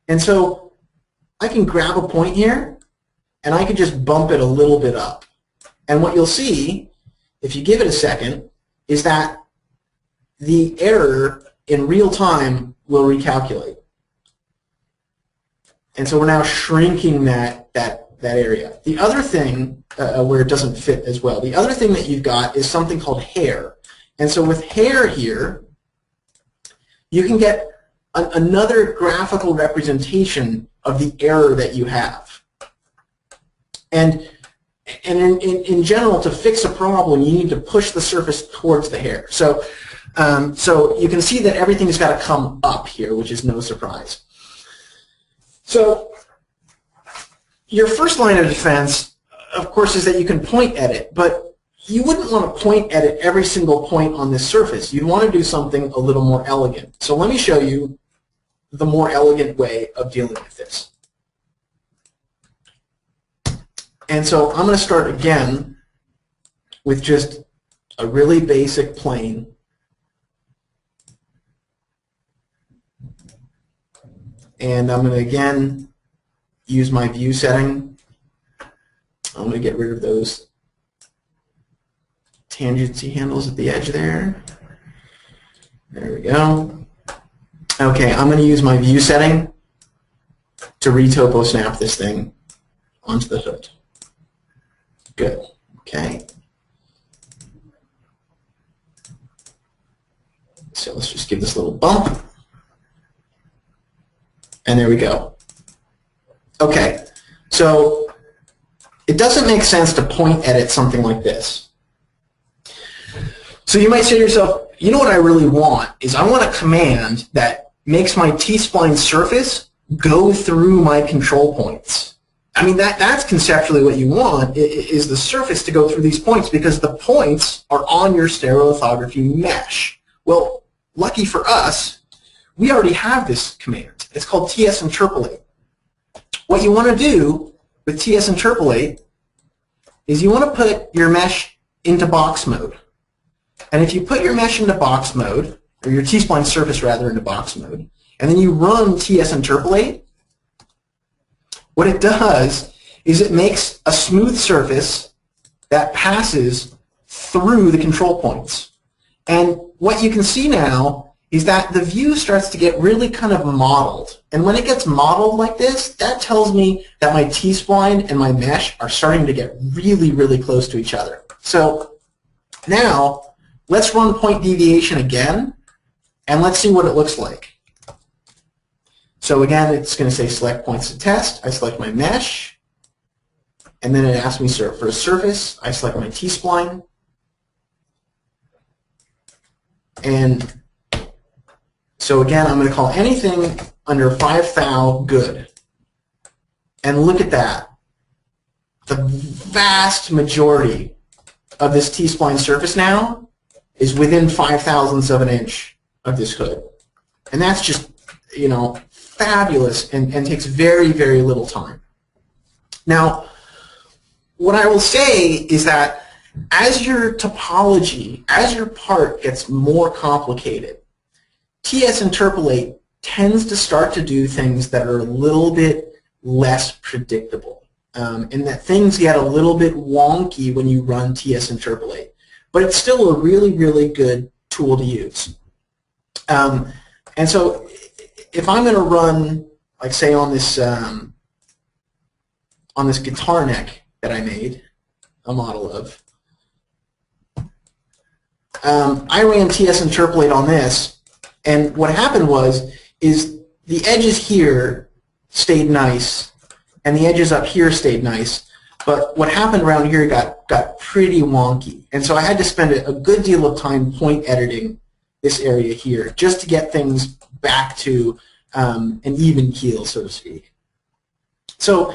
[SPEAKER 2] And so I can grab a point here, and I can just bump it a little bit up. And what you'll see, if you give it a second, is that the error in real time will recalculate. And so we're now shrinking that area. The other thing, where it doesn't fit as well, the other thing that you've got is something called hair. And so with hair here, you can get another graphical representation of the error that you have. And in general, to fix a problem, you need to push the surface towards the hair. So, so you can see that everything's got to come up here, which is no surprise. So your first line of defense, of course, is that you can point at it, but you wouldn't want to point at it every single point on this surface. You'd want to do something a little more elegant. So let me show you the more elegant way of dealing with this. And so I'm going to start again with just a really basic plane. And I'm going to again use my view setting. I'm going to get rid of those tangency handles at the edge there. There we go. Okay, I'm going to use my view setting to retopo snap this thing onto the hood. Good. Okay. So let's just give this a little bump. And there we go. Okay, so it doesn't make sense to point edit something like this. So you might say to yourself, you know what I really want is I want a command that makes my T-spline surface go through my control points. I mean, that's conceptually what you want, is the surface to go through these points, because the points are on your stereolithography mesh. Well, lucky for us, we already have this command. It's called TS-interpolate. What you want to do with TS-interpolate is you want to put your mesh into box mode. And if you put your mesh into box mode, or your T-spline surface rather into box mode, and then you run TS-interpolate, what it does is it makes a smooth surface that passes through the control points. And what you can see now is that the view starts to get really kind of modeled. And when it gets modeled like this, that tells me that my T-spline and my mesh are starting to get really, really close to each other. So now let's run point deviation again, and let's see what it looks like. So again, it's going to say select points to test. I select my mesh, and then it asks me for a surface. I select my T-spline, and So again, I'm going to call anything under 5 thou good. And look at that. The vast majority of this T-spline surface now is within 5,000ths of an inch of this hood. And that's just, you know, fabulous and takes very, very little time. Now, what I will say is that as your topology, as your part gets more complicated, TS Interpolate tends to start to do things that are a little bit less predictable, and that things get a little bit wonky when you run TS Interpolate. But it's still a really, really good tool to use. And so if I'm going to run, like say on this guitar neck that I made a model of, I ran TS Interpolate on this, and what happened is the edges here stayed nice, and the edges up here stayed nice, but what happened around here got pretty wonky, and so I had to spend a good deal of time point editing this area here just to get things back to an even keel, so to speak. So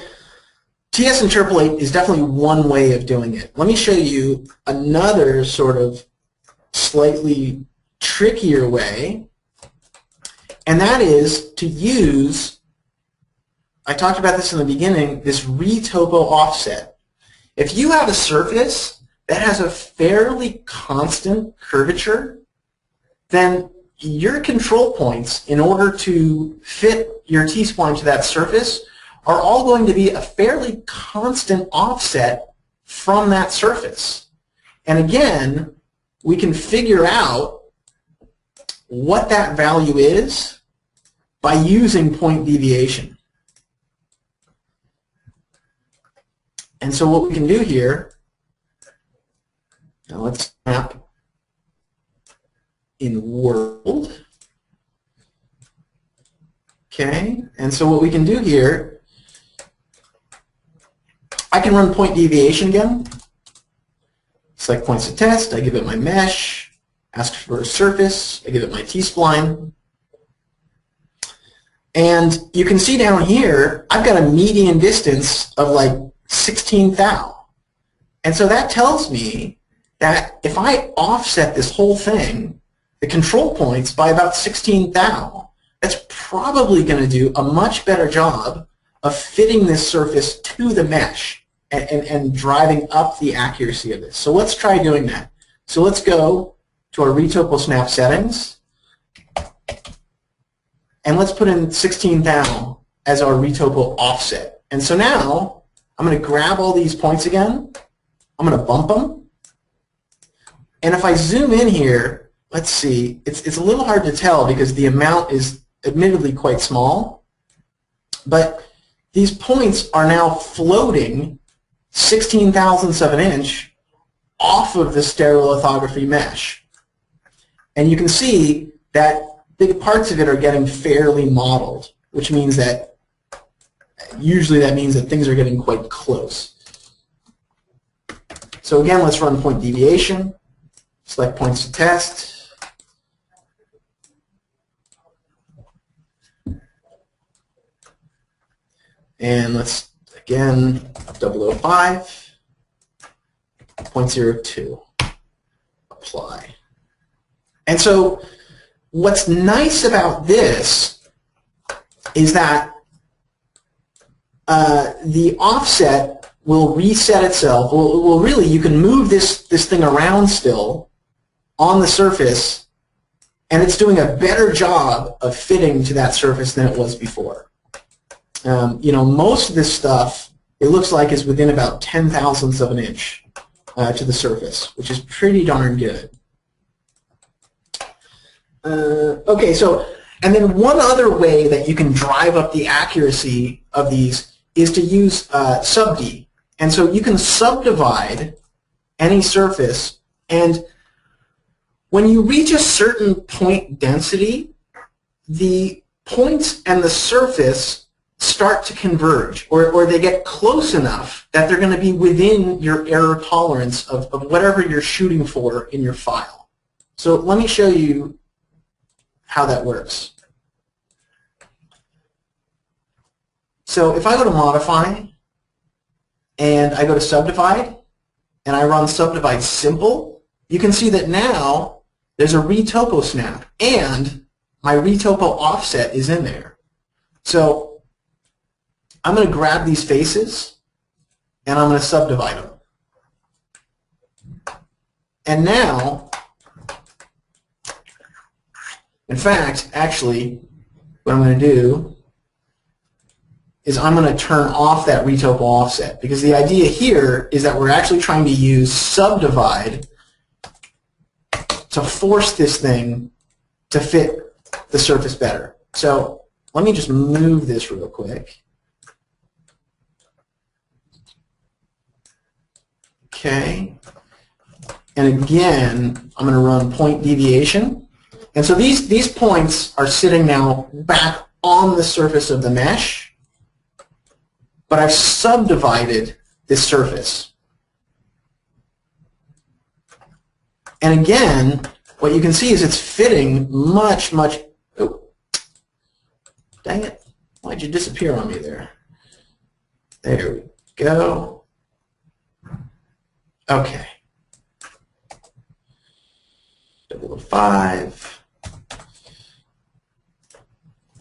[SPEAKER 2] TS Interpolate is definitely one way of doing it. Let me show you another sort of slightly trickier way, and that is to use, I talked about this in the beginning, this Retopo offset. If you have a surface that has a fairly constant curvature, then your control points, in order to fit your T-spline to that surface, are all going to be a fairly constant offset from that surface. And again, we can figure out what that value is by using point deviation. And so what we can do here, now let's map in world. Okay, and so what we can do here, I can run point deviation again. Select points to test, I give it my mesh, ask for a surface, I give it my T-spline. And you can see down here, I've got a median distance of like 16 thou. And so that tells me that if I offset this whole thing, the control points, by about 16 thou, that's probably going to do a much better job of fitting this surface to the mesh and driving up the accuracy of this. So let's try doing that. So let's go to our Retopo snap settings, and let's put in 16 thou as our Retopo offset. And so now I'm going to grab all these points again. I'm going to bump them. And if I zoom in here, let's see, it's a little hard to tell because the amount is admittedly quite small, but these points are now floating 16,000ths of an inch off of the stereolithography mesh. And you can see that big parts of it are getting fairly modeled, which means that usually that means that things are getting quite close. So again, let's run point deviation, select points to test. And let's, again, 005, 0.02, apply. And so what's nice about this is that the offset will reset itself. Well, really, you can move this thing around still on the surface, and it's doing a better job of fitting to that surface than it was before. You know, most of this stuff, it looks like, is within about 10,000ths of an inch to the surface, which is pretty darn good. Okay, so, and then one other way that you can drive up the accuracy of these is to use subd. And so you can subdivide any surface, and when you reach a certain point density, the points and the surface start to converge, or they get close enough that they're going to be within your error tolerance of whatever you're shooting for in your file. So let me show you how that works. So if I go to Modify, and I go to Subdivide, and I run Subdivide Simple, you can see that now there's a Retopo snap, and my Retopo offset is in there. So I'm going to grab these faces, and I'm going to subdivide them. And now, in fact, actually, what I'm going to do is I'm going to turn off that Retopo offset, because the idea here is that we're actually trying to use Subdivide to force this thing to fit the surface better. So let me just move this real quick. Okay. And again, I'm going to run point deviation. And so these points are sitting now back on the surface of the mesh, but I've subdivided this surface. And again, what you can see is it's fitting much, oh, dang it, why'd you disappear on me there? There we go. Okay. 0.5.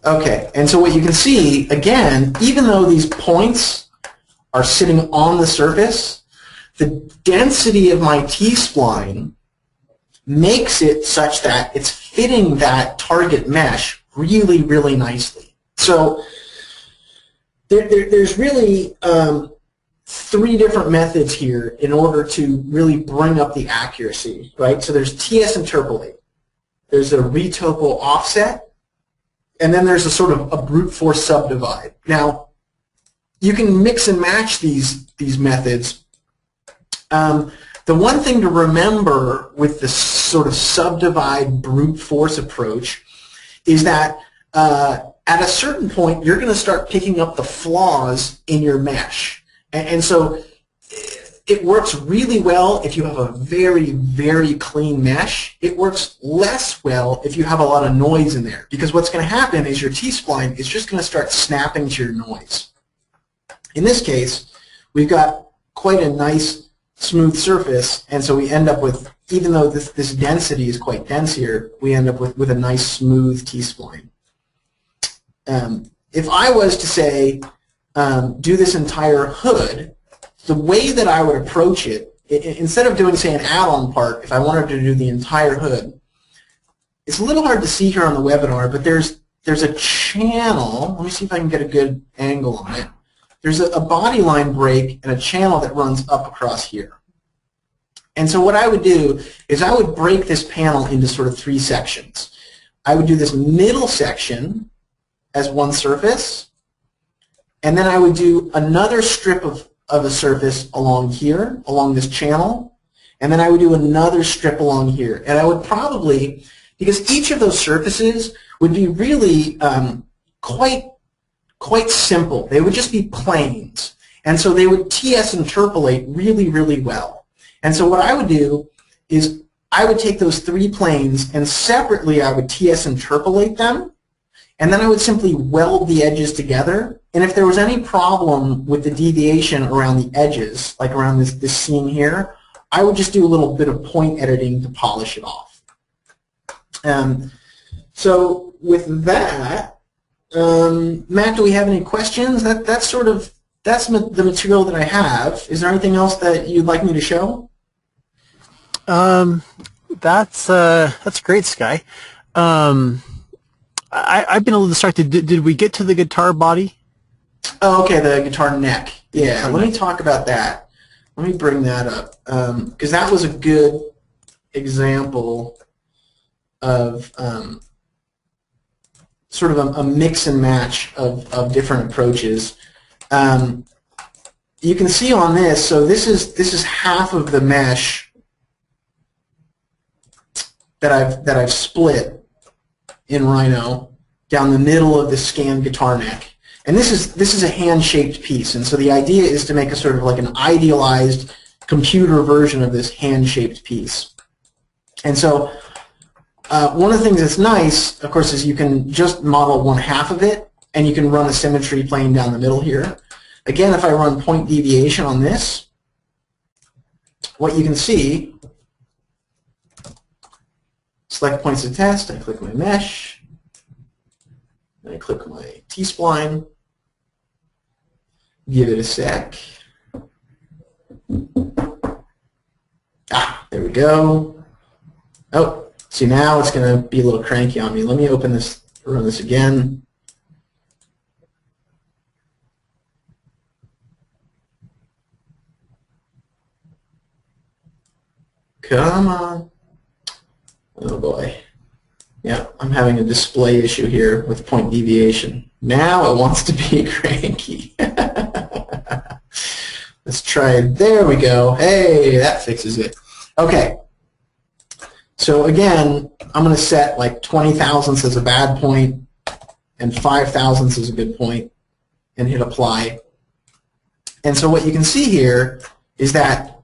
[SPEAKER 2] Okay, and so what you can see, again, even though these points are sitting on the surface, the density of my T-spline makes it such that it's fitting that target mesh really, really nicely. So there's really three different methods here in order to really bring up the accuracy, right? So there's TS interpolate, there's a Retopo offset, and then there's a sort of a brute force subdivide. Now, you can mix and match these methods. The one thing to remember with the sort of subdivide brute force approach is that at a certain point, you're going to start picking up the flaws in your mesh. And so it works really well if you have a very, very clean mesh. It works less well if you have a lot of noise in there, because what's going to happen is your T-spline is just going to start snapping to your noise. In this case, we've got quite a nice smooth surface, and so we end up with, even though this density is quite dense here, we end up with a nice smooth T-spline. If I was to say, do this entire hood, the way that I would approach it, instead of doing, say, an add-on part, if I wanted to do the entire hood, it's a little hard to see here on the webinar, but there's a channel. Let me see if I can get a good angle on it. There's a body line break and a channel that runs up across here. And so what I would do is I would break this panel into sort of three sections. I would do this middle section as one surface, and then I would do another strip of a surface along here, along this channel, and then I would do another strip along here. And I would probably, because each of those surfaces would be really quite simple. They would just be planes. And so they would TS interpolate really, really well. And so what I would do is I would take those three planes and separately I would TS interpolate them, and then I would simply weld the edges together. And if there was any problem with the deviation around the edges, like around this seam here, I would just do a little bit of point editing to polish it off. So with that, Matt, do we have any questions? That's the material that I have. Is there anything else that you'd like me to show?
[SPEAKER 1] That's great, Sky. I've been a little distracted. Did we get to the guitar body?
[SPEAKER 2] Oh, okay, the guitar neck. Yeah, let me talk about that. Let me bring that up, because that was a good example of sort of a mix and match of different approaches. You can see on this, so this is half of the mesh that I've split in Rhino down the middle of the scanned guitar neck. And this is a hand-shaped piece, and so the idea is to make a sort of like an idealized computer version of this hand-shaped piece. And so One of the things that's nice, of course, is you can just model one half of it, and you can run a symmetry plane down the middle here. Again, if I run point deviation on this, what you can see, select points to test, I click my mesh, and I click my T-spline, give it a sec. There we go. Oh, see now it's going to be a little cranky on me. Let me open this, run this again. Come on. Oh boy. Yeah, I'm having a display issue here with point deviation. Now it wants to be cranky. Let's try it. There we go. Hey, that fixes it. Okay. So again, I'm going to set like 20 thousandths as a bad point and 5 thousandths as a good point and hit apply. And so what you can see here is that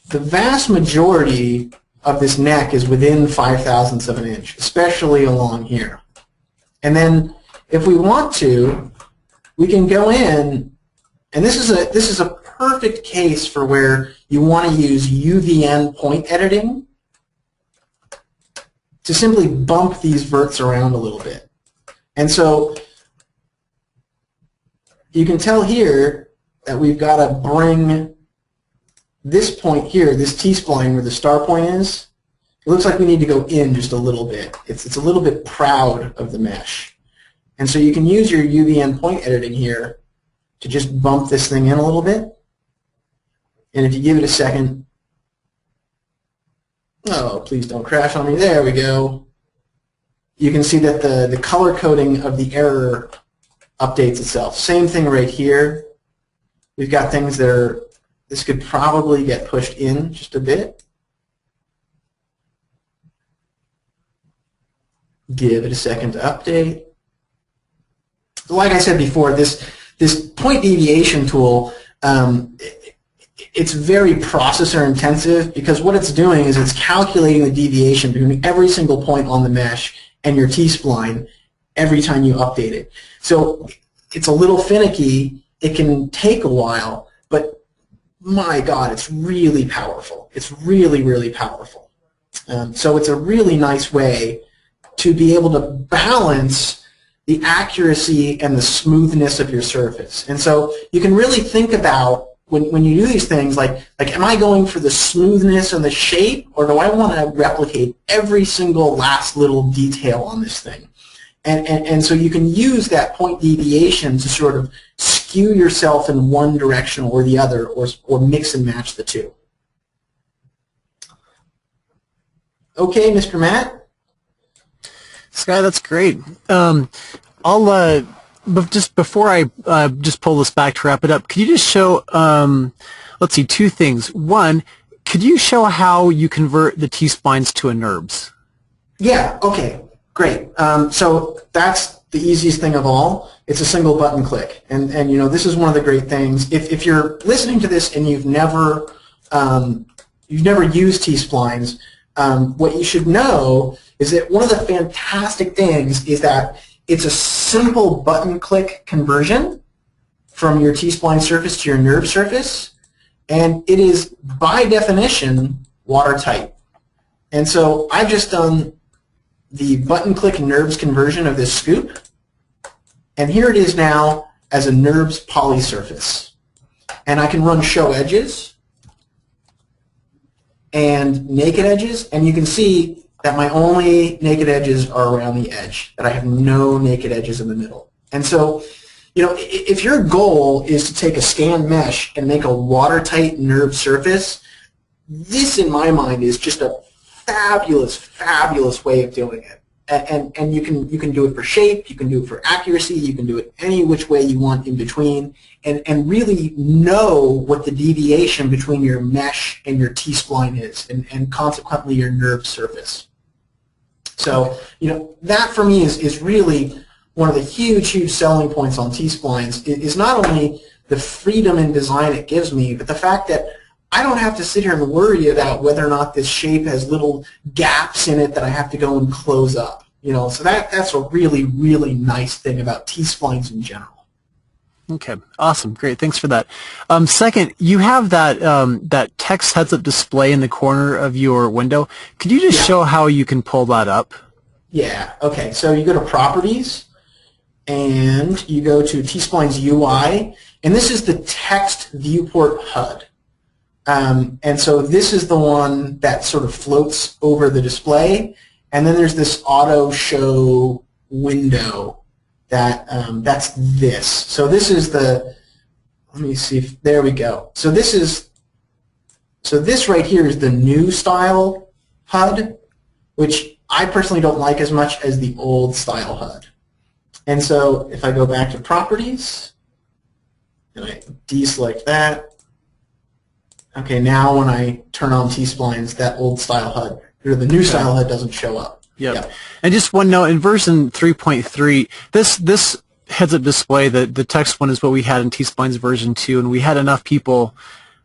[SPEAKER 2] the vast majority of this neck is within 5 thousandths of an inch, especially along here. And then if we want to, we can go in, and this is a perfect case for where you want to use UVN point editing to simply bump these verts around a little bit. And so you can tell here that we've got to bring this point here, this T-spline where the star point is, it looks like we need to go in just a little bit. It's a little bit proud of the mesh. And so you can use your UVN point editing here to just bump this thing in a little bit. And if you give it a second, oh, please don't crash on me. There we go. You can see that the color coding of the error updates itself. Same thing right here. We've got things that are, this could probably get pushed in just a bit. Give it a second to update. Like I said before, this point deviation tool, it's very processor intensive because what it's doing is it's calculating the deviation between every single point on the mesh and your T-spline every time you update it. So it's a little finicky. It can take a while, but my God, it's really powerful. It's really, really powerful. So it's a really nice way to be able to balance the accuracy and the smoothness of your surface. And so you can really think about when you do these things, like am I going for the smoothness and the shape, or do I want to replicate every single last little detail on this thing? And so you can use that point deviation to sort of skew yourself in one direction or the other, or mix and match the two. Okay, Mr. Matt?
[SPEAKER 1] Sky, that's great. But just before I just pull this back to wrap it up, could you just show, let's see, two things. One, could you show how you convert the T-splines to a nurbs?
[SPEAKER 2] Yeah, okay, great. So that's the easiest thing of all. It's a single button click. And you know, this is one of the great things. If you're listening to this and you've never used T-splines, what you should know is that one of the fantastic things is that it's a simple button click conversion from your T-spline surface to your NURB surface, and it is by definition watertight. And so I've just done the button click NURBS conversion of this scoop, and here it is now as a NURBS poly surface. And I can run show edges and naked edges, and you can see that my only naked edges are around the edge, that I have no naked edges in the middle. And so, you know, if your goal is to take a scanned mesh and make a watertight NURB surface, this in my mind is just a fabulous, fabulous way of doing it. And you can do it for shape, you can do it for accuracy, you can do it any which way you want in between, and really know what the deviation between your mesh and your T-spline is, and consequently your NURB surface. So, you know, that for me is really one of the huge, huge selling points on T-splines, is not only the freedom in design it gives me, but the fact that I don't have to sit here and worry about whether or not this shape has little gaps in it that I have to go and close up. So that's a really, really nice thing about T-Splines in general.
[SPEAKER 1] Okay, awesome, great, thanks for that. Second, you have that text heads-up display in the corner of your window. Could you just show how you can pull that up?
[SPEAKER 2] Yeah, okay, so you go to Properties, and you go to T-Splines UI, and this is the text viewport HUD. And so this is the one that sort of floats over the display, and then there's this auto show window that's this. So this is the, let me see if, there we go. So this right here is the new style HUD, which I personally don't like as much as the old style HUD. And so if I go back to Properties, and I deselect that, okay, now when I turn on T-Splines, that old style HUD, or the new style HUD doesn't show up.
[SPEAKER 1] Yep. And just one note, in version 3.3, this heads-up display, the text one is what we had in T-Splines version 2, and we had enough people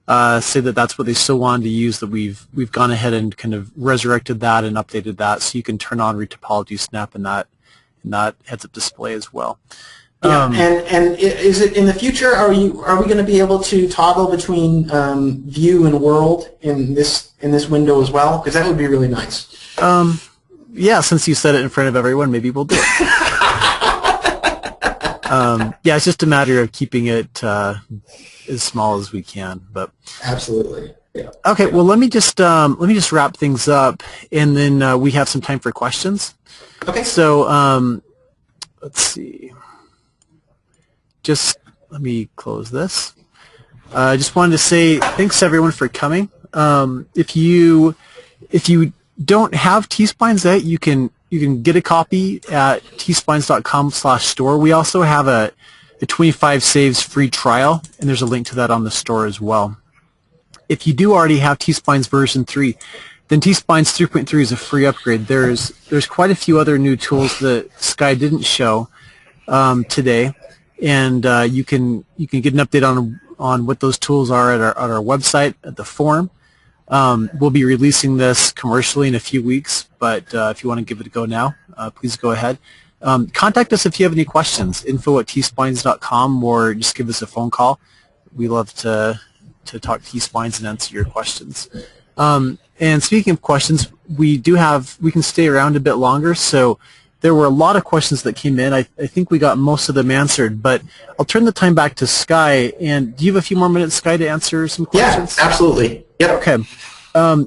[SPEAKER 1] say that that's what they still wanted to use that we've gone ahead and kind of resurrected that and updated that, so you can turn on Retopology Snap in that heads-up display as well.
[SPEAKER 2] Yeah, and is it in the future? Are we going to be able to toggle between view and world in this window as well? Because that would be really nice.
[SPEAKER 1] Yeah, since you said it in front of everyone, maybe we'll do it. Yeah, it's just a matter of keeping it as small as we can. But
[SPEAKER 2] absolutely. Yeah.
[SPEAKER 1] Okay. Well, let me just wrap things up, and then we have some time for questions.
[SPEAKER 2] Okay.
[SPEAKER 1] So let's see. Just let me close this. I just wanted to say thanks everyone for coming. If you don't have T-Splines yet, you can get a copy at tsplines.com/store. We also have a 25 saves free trial, and there's a link to that on the store as well. If you do already have T-Splines version 3, then T-Splines 3.3 is a free upgrade. There's quite a few other new tools that Sky didn't show today, and you can get an update on what those tools are at our website at the forum. We'll be releasing this commercially in a few weeks, but if you want to give it a go now, please go ahead. Contact us if you have any questions, info@tsplines.com, or just give us a phone call. We love to talk T-Splines and answer your questions. And speaking of questions, we can stay around a bit longer, so there were a lot of questions that came in. I think we got most of them answered, but I'll turn the time back to Sky. And do you have a few more minutes, Sky, to answer some questions?
[SPEAKER 2] Yeah, absolutely. Yep.
[SPEAKER 1] Okay.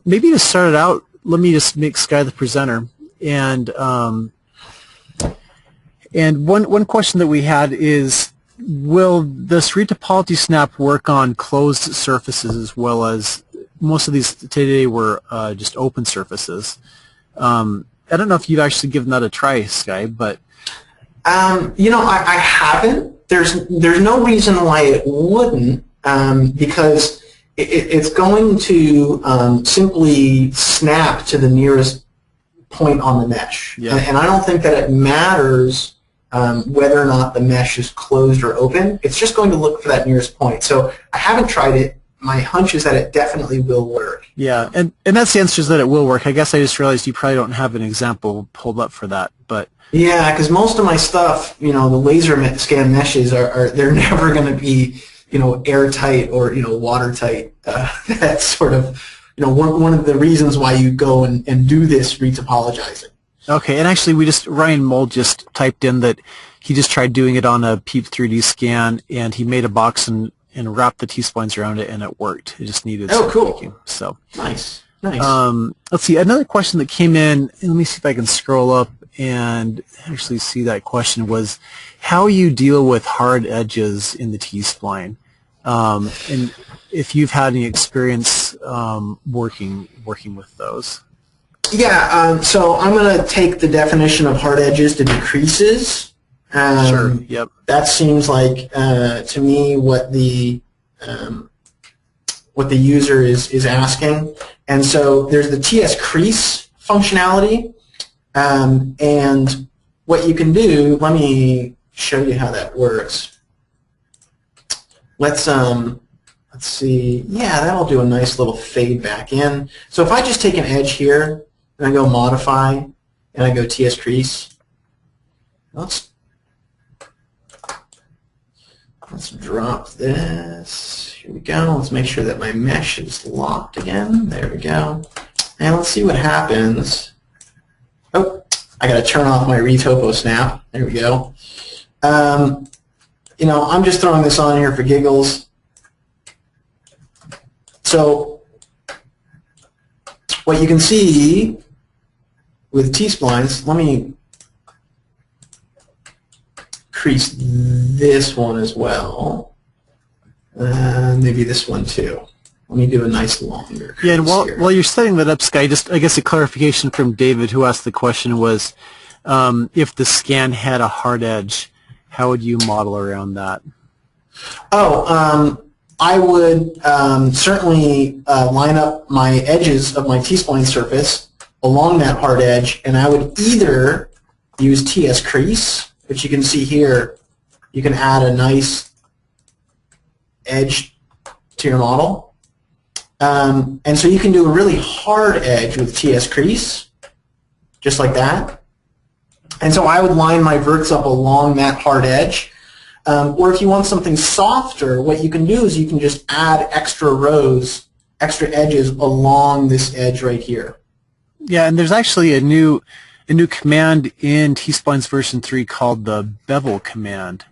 [SPEAKER 1] Maybe to start it out, let me just make Sky the presenter. And one question that we had is, will this Retopology Snap work on closed surfaces as well as most of these today were just open surfaces? I don't know if you've actually given that a try, Sky, but
[SPEAKER 2] I haven't. There's no reason why it wouldn't, because it's going to simply snap to the nearest point on the mesh.
[SPEAKER 1] Yeah.
[SPEAKER 2] And I don't think that it matters whether or not the mesh is closed or open. It's just going to look for that nearest point. So I haven't tried it. My hunch is that it definitely will work.
[SPEAKER 1] Yeah, and that's the answer, is that it will work. I guess I just realized you probably don't have an example pulled up for that, but
[SPEAKER 2] yeah, because most of my stuff, the laser scan meshes they're never going to be, airtight or watertight. That's sort of one of the reasons why you go and do this retopologizing.
[SPEAKER 1] Okay, and actually Ryan Mold just typed in that he just tried doing it on a PEEP 3D scan, and he made a box and wrapped the T-Splines around it, and it worked. It just needed some tweaking. So
[SPEAKER 2] nice.
[SPEAKER 1] Let's see, another question that came in, and let me see if I can scroll up and actually see that question, was how you deal with hard edges in the T-Spline, and if you've had any experience working with those.
[SPEAKER 2] Yeah, so I'm going to take the definition of hard edges to be creases.
[SPEAKER 1] Sure. Yep.
[SPEAKER 2] That seems like to me what the user is asking, and so there's the TS crease functionality, and what you can do. Let me show you how that works. Let's let's see, yeah, that'll do a nice little fade back in. So if I just take an edge here, and I go modify, and I go TS crease, let's drop this. Here we go. Let's make sure that my mesh is locked again. There we go. And let's see what happens. Oh, I got to turn off my Retopo snap. There we go. You know, I'm just throwing this on here for giggles. So what you can see with T-Splines, let me crease this one as well. Maybe this one too. Let me do a nice longer crease.
[SPEAKER 1] Yeah, and while you're setting that up, Sky, just I guess a clarification from David, who asked the question, was if the scan had a hard edge, how would you model around that?
[SPEAKER 2] Oh, I would certainly line up my edges of my T-spline surface along that hard edge, and I would either use TS crease, which you can see here. You can add a nice edge to your model. And so you can do a really hard edge with TS crease, just like that. And so I would line my verts up along that hard edge. Or if you want something softer, what you can do is you can just add extra rows, extra edges along this edge right here.
[SPEAKER 1] Yeah, and there's actually a new command in T-Splines version 3 called the bevel command,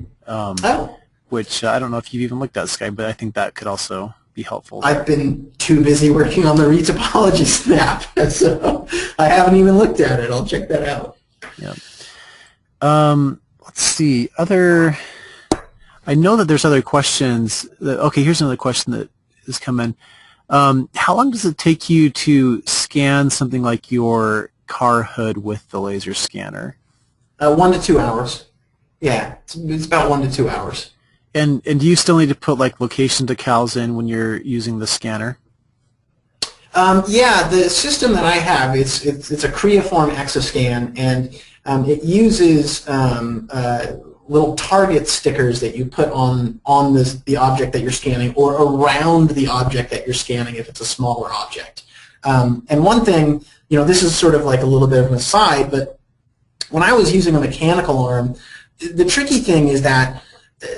[SPEAKER 1] which I don't know if you've even looked at, Sky, but I think that could also be helpful.
[SPEAKER 2] I've been too busy working on the retopology snap, so I haven't even looked at it. I'll check that out.
[SPEAKER 1] Yeah. Let's see. I know that there's other questions. Okay, here's another question that has come in. How long does it take you to scan something like your car hood with the laser scanner?
[SPEAKER 2] 1 to 2 hours. Yeah, it's about 1 to 2 hours.
[SPEAKER 1] And do you still need to put like location decals in when you're using the scanner?
[SPEAKER 2] Yeah, the system that I have, it's a Creaform Exoscan, and it uses little target stickers that you put on the object that you're scanning, or around the object that you're scanning if it's a smaller object. And one thing, you know, this is sort of like a little bit of an aside, but when I was using a mechanical arm, the tricky thing is that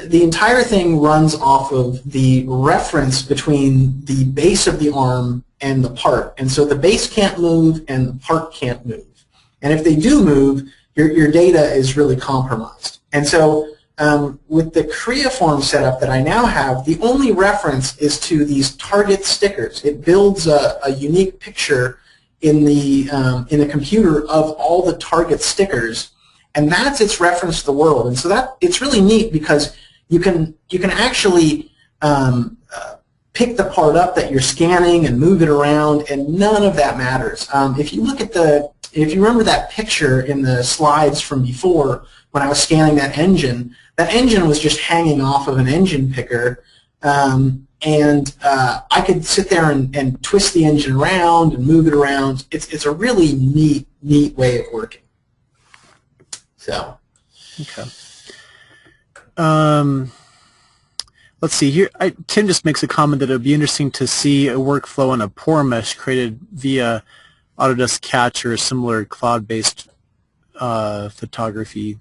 [SPEAKER 2] the entire thing runs off of the reference between the base of the arm and the part. And so the base can't move and the part can't move. And if they do move, your data is really compromised. And so with the Creaform setup that I now have, the only reference is to these target stickers. It builds a unique picture in the computer of all the target stickers, and that's its reference to the world. And so that it's really neat because you can actually pick the part up that you're scanning and move it around, and none of that matters. If you look at if you remember that picture in the slides from before when I was scanning that engine was just hanging off of an engine picker, and I could sit there and twist the engine around and move it around. It's a really neat way of working. So.
[SPEAKER 1] Okay. Let's see here. Tim just makes a comment that it would be interesting to see a workflow on a pore mesh created via Autodesk Catch or a similar cloud-based photography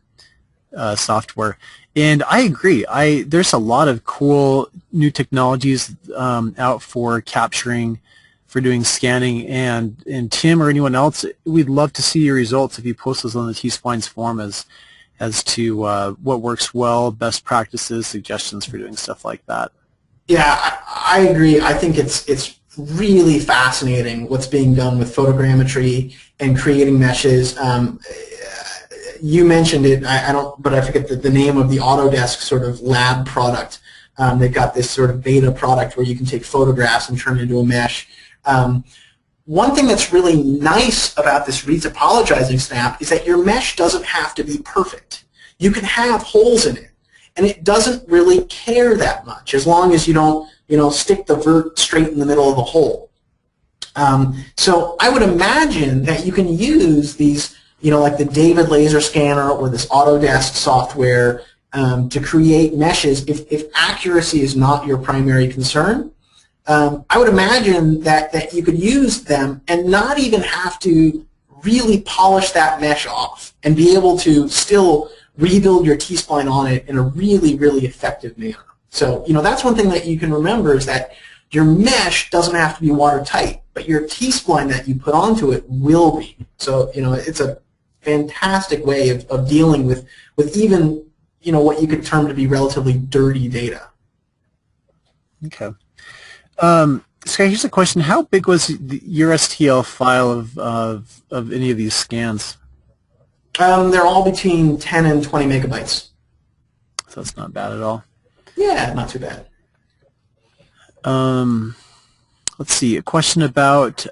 [SPEAKER 1] software. And I agree. There's a lot of cool new technologies out for capturing, for doing scanning, and Tim or anyone else, we'd love to see your results if you post those on the T-Splines forum as to what works well, best practices, suggestions for doing stuff like that.
[SPEAKER 2] Yeah, I agree. I think it's really fascinating what's being done with photogrammetry and creating meshes. You mentioned it, but I forget the name of the Autodesk sort of lab product. They've got this sort of beta product where you can take photographs and turn it into a mesh. One thing that's really nice about this retopologizing snap is that your mesh doesn't have to be perfect. You can have holes in it, and it doesn't really care that much as long as you don't, stick the vert straight in the middle of the hole. So I would imagine that you can use these, like the David laser scanner or this Autodesk software to create meshes if accuracy is not your primary concern. I would imagine that you could use them and not even have to really polish that mesh off and be able to still rebuild your T-spline on it in a really, really effective manner. So, that's one thing that you can remember is that your mesh doesn't have to be watertight, but your T-spline that you put onto it will be. So, it's a fantastic way of dealing with even, what you could term to be relatively dirty data.
[SPEAKER 1] Okay. Sky, here's a question. How big was your STL file of any of these scans?
[SPEAKER 2] They're all between 10 and 20 megabytes.
[SPEAKER 1] So that's not bad at all.
[SPEAKER 2] Yeah, not too bad.
[SPEAKER 1] Let's see. A question about,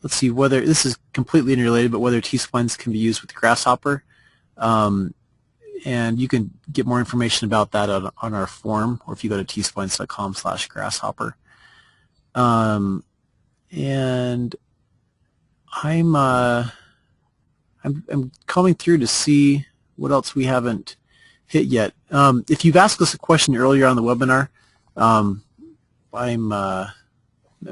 [SPEAKER 1] let's see, whether, this is completely unrelated, but whether T-splines can be used with Grasshopper. And you can get more information about that on our forum, or if you go to tsplines.com/grasshopper. And I'm combing through to see what else we haven't hit yet. If you've asked us a question earlier on the webinar, I'm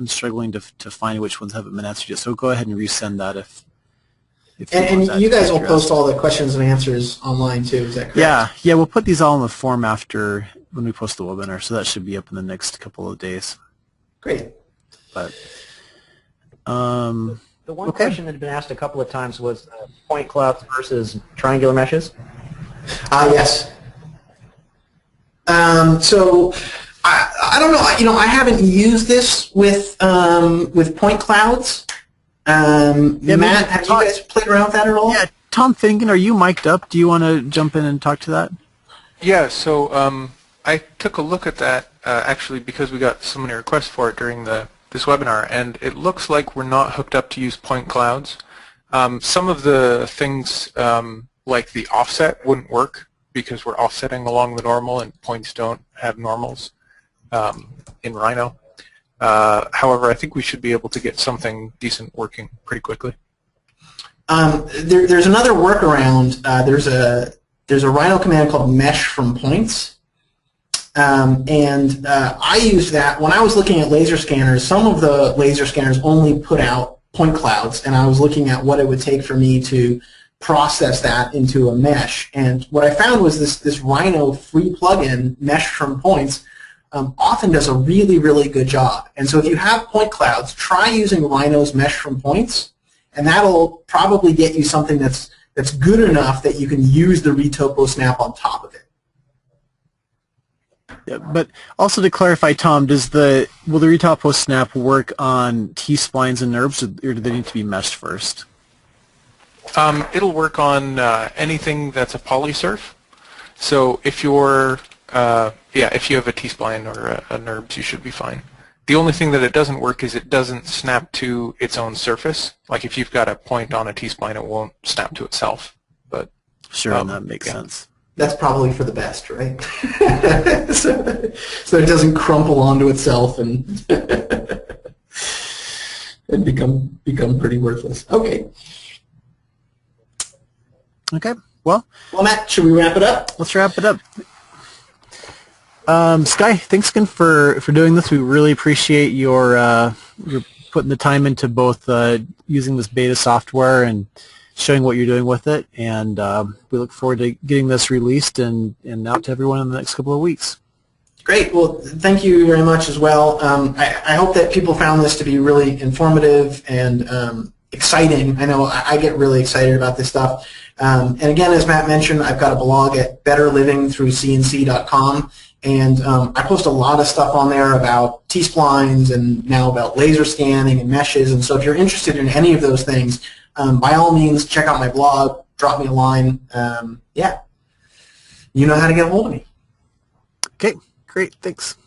[SPEAKER 1] struggling to find which ones haven't been answered yet. So go ahead and resend that if
[SPEAKER 2] and you guys will post all the questions and answers online too, is that correct?
[SPEAKER 1] Yeah, we'll put these all in the form after when we post the webinar, so that should be up in the next couple of days.
[SPEAKER 2] Great.
[SPEAKER 1] But
[SPEAKER 3] the one question that had been asked a couple of times was point clouds versus triangular meshes.
[SPEAKER 2] Yes. So I don't know. I haven't used this with point clouds. Matt, have you guys played around with that at all?
[SPEAKER 1] Yeah, Tom Finnegan, are you mic'd up? Do you want to jump in and talk to that?
[SPEAKER 4] Yeah, so I took a look at that actually because we got so many requests for it during this webinar, and it looks like we're not hooked up to use point clouds. Some of the things like the offset wouldn't work because we're offsetting along the normal and points don't have normals in Rhino. However, I think we should be able to get something decent working pretty quickly.
[SPEAKER 2] There's another workaround. There's a Rhino command called mesh from points, and I used that when I was looking at laser scanners. Some of the laser scanners only put out point clouds, and I was looking at what it would take for me to process that into a mesh. And what I found was this Rhino free plugin, mesh from points, often does a really, really good job. And so if you have point clouds, try using Rhino's mesh from points, and that'll probably get you something that's good enough that you can use the Retopo snap on top of it.
[SPEAKER 1] Yeah, but also to clarify, Tom, will the Retopo snap work on T-splines and nurbs, or do they need to be meshed first?
[SPEAKER 4] It'll work on anything that's a polysurf. So if you're if you have a T-spline or a nurbs, you should be fine. The only thing that it doesn't work is it doesn't snap to its own surface. Like if you've got a point on a T-spline, it won't snap to itself. But
[SPEAKER 1] sure, that makes sense.
[SPEAKER 2] That's probably for the best, right? so it doesn't crumple onto itself and and become pretty worthless. Okay.
[SPEAKER 1] Okay. Well,
[SPEAKER 2] Matt, should we wrap it up?
[SPEAKER 1] Let's wrap it up. Sky, thanks again for doing this. We really appreciate your putting the time into both using this beta software and showing what you're doing with it. And we look forward to getting this released and out to everyone in the next couple of weeks.
[SPEAKER 2] Great. Well, thank you very much as well. I hope that people found this to be really informative and exciting. I know I get really excited about this stuff. And again, as Matt mentioned, I've got a blog at betterlivingthroughcnc.com. And I post a lot of stuff on there about T-splines and now about laser scanning and meshes. And so if you're interested in any of those things, by all means, check out my blog, drop me a line. Yeah, you know how to get a hold of me.
[SPEAKER 1] Okay, great. Thanks.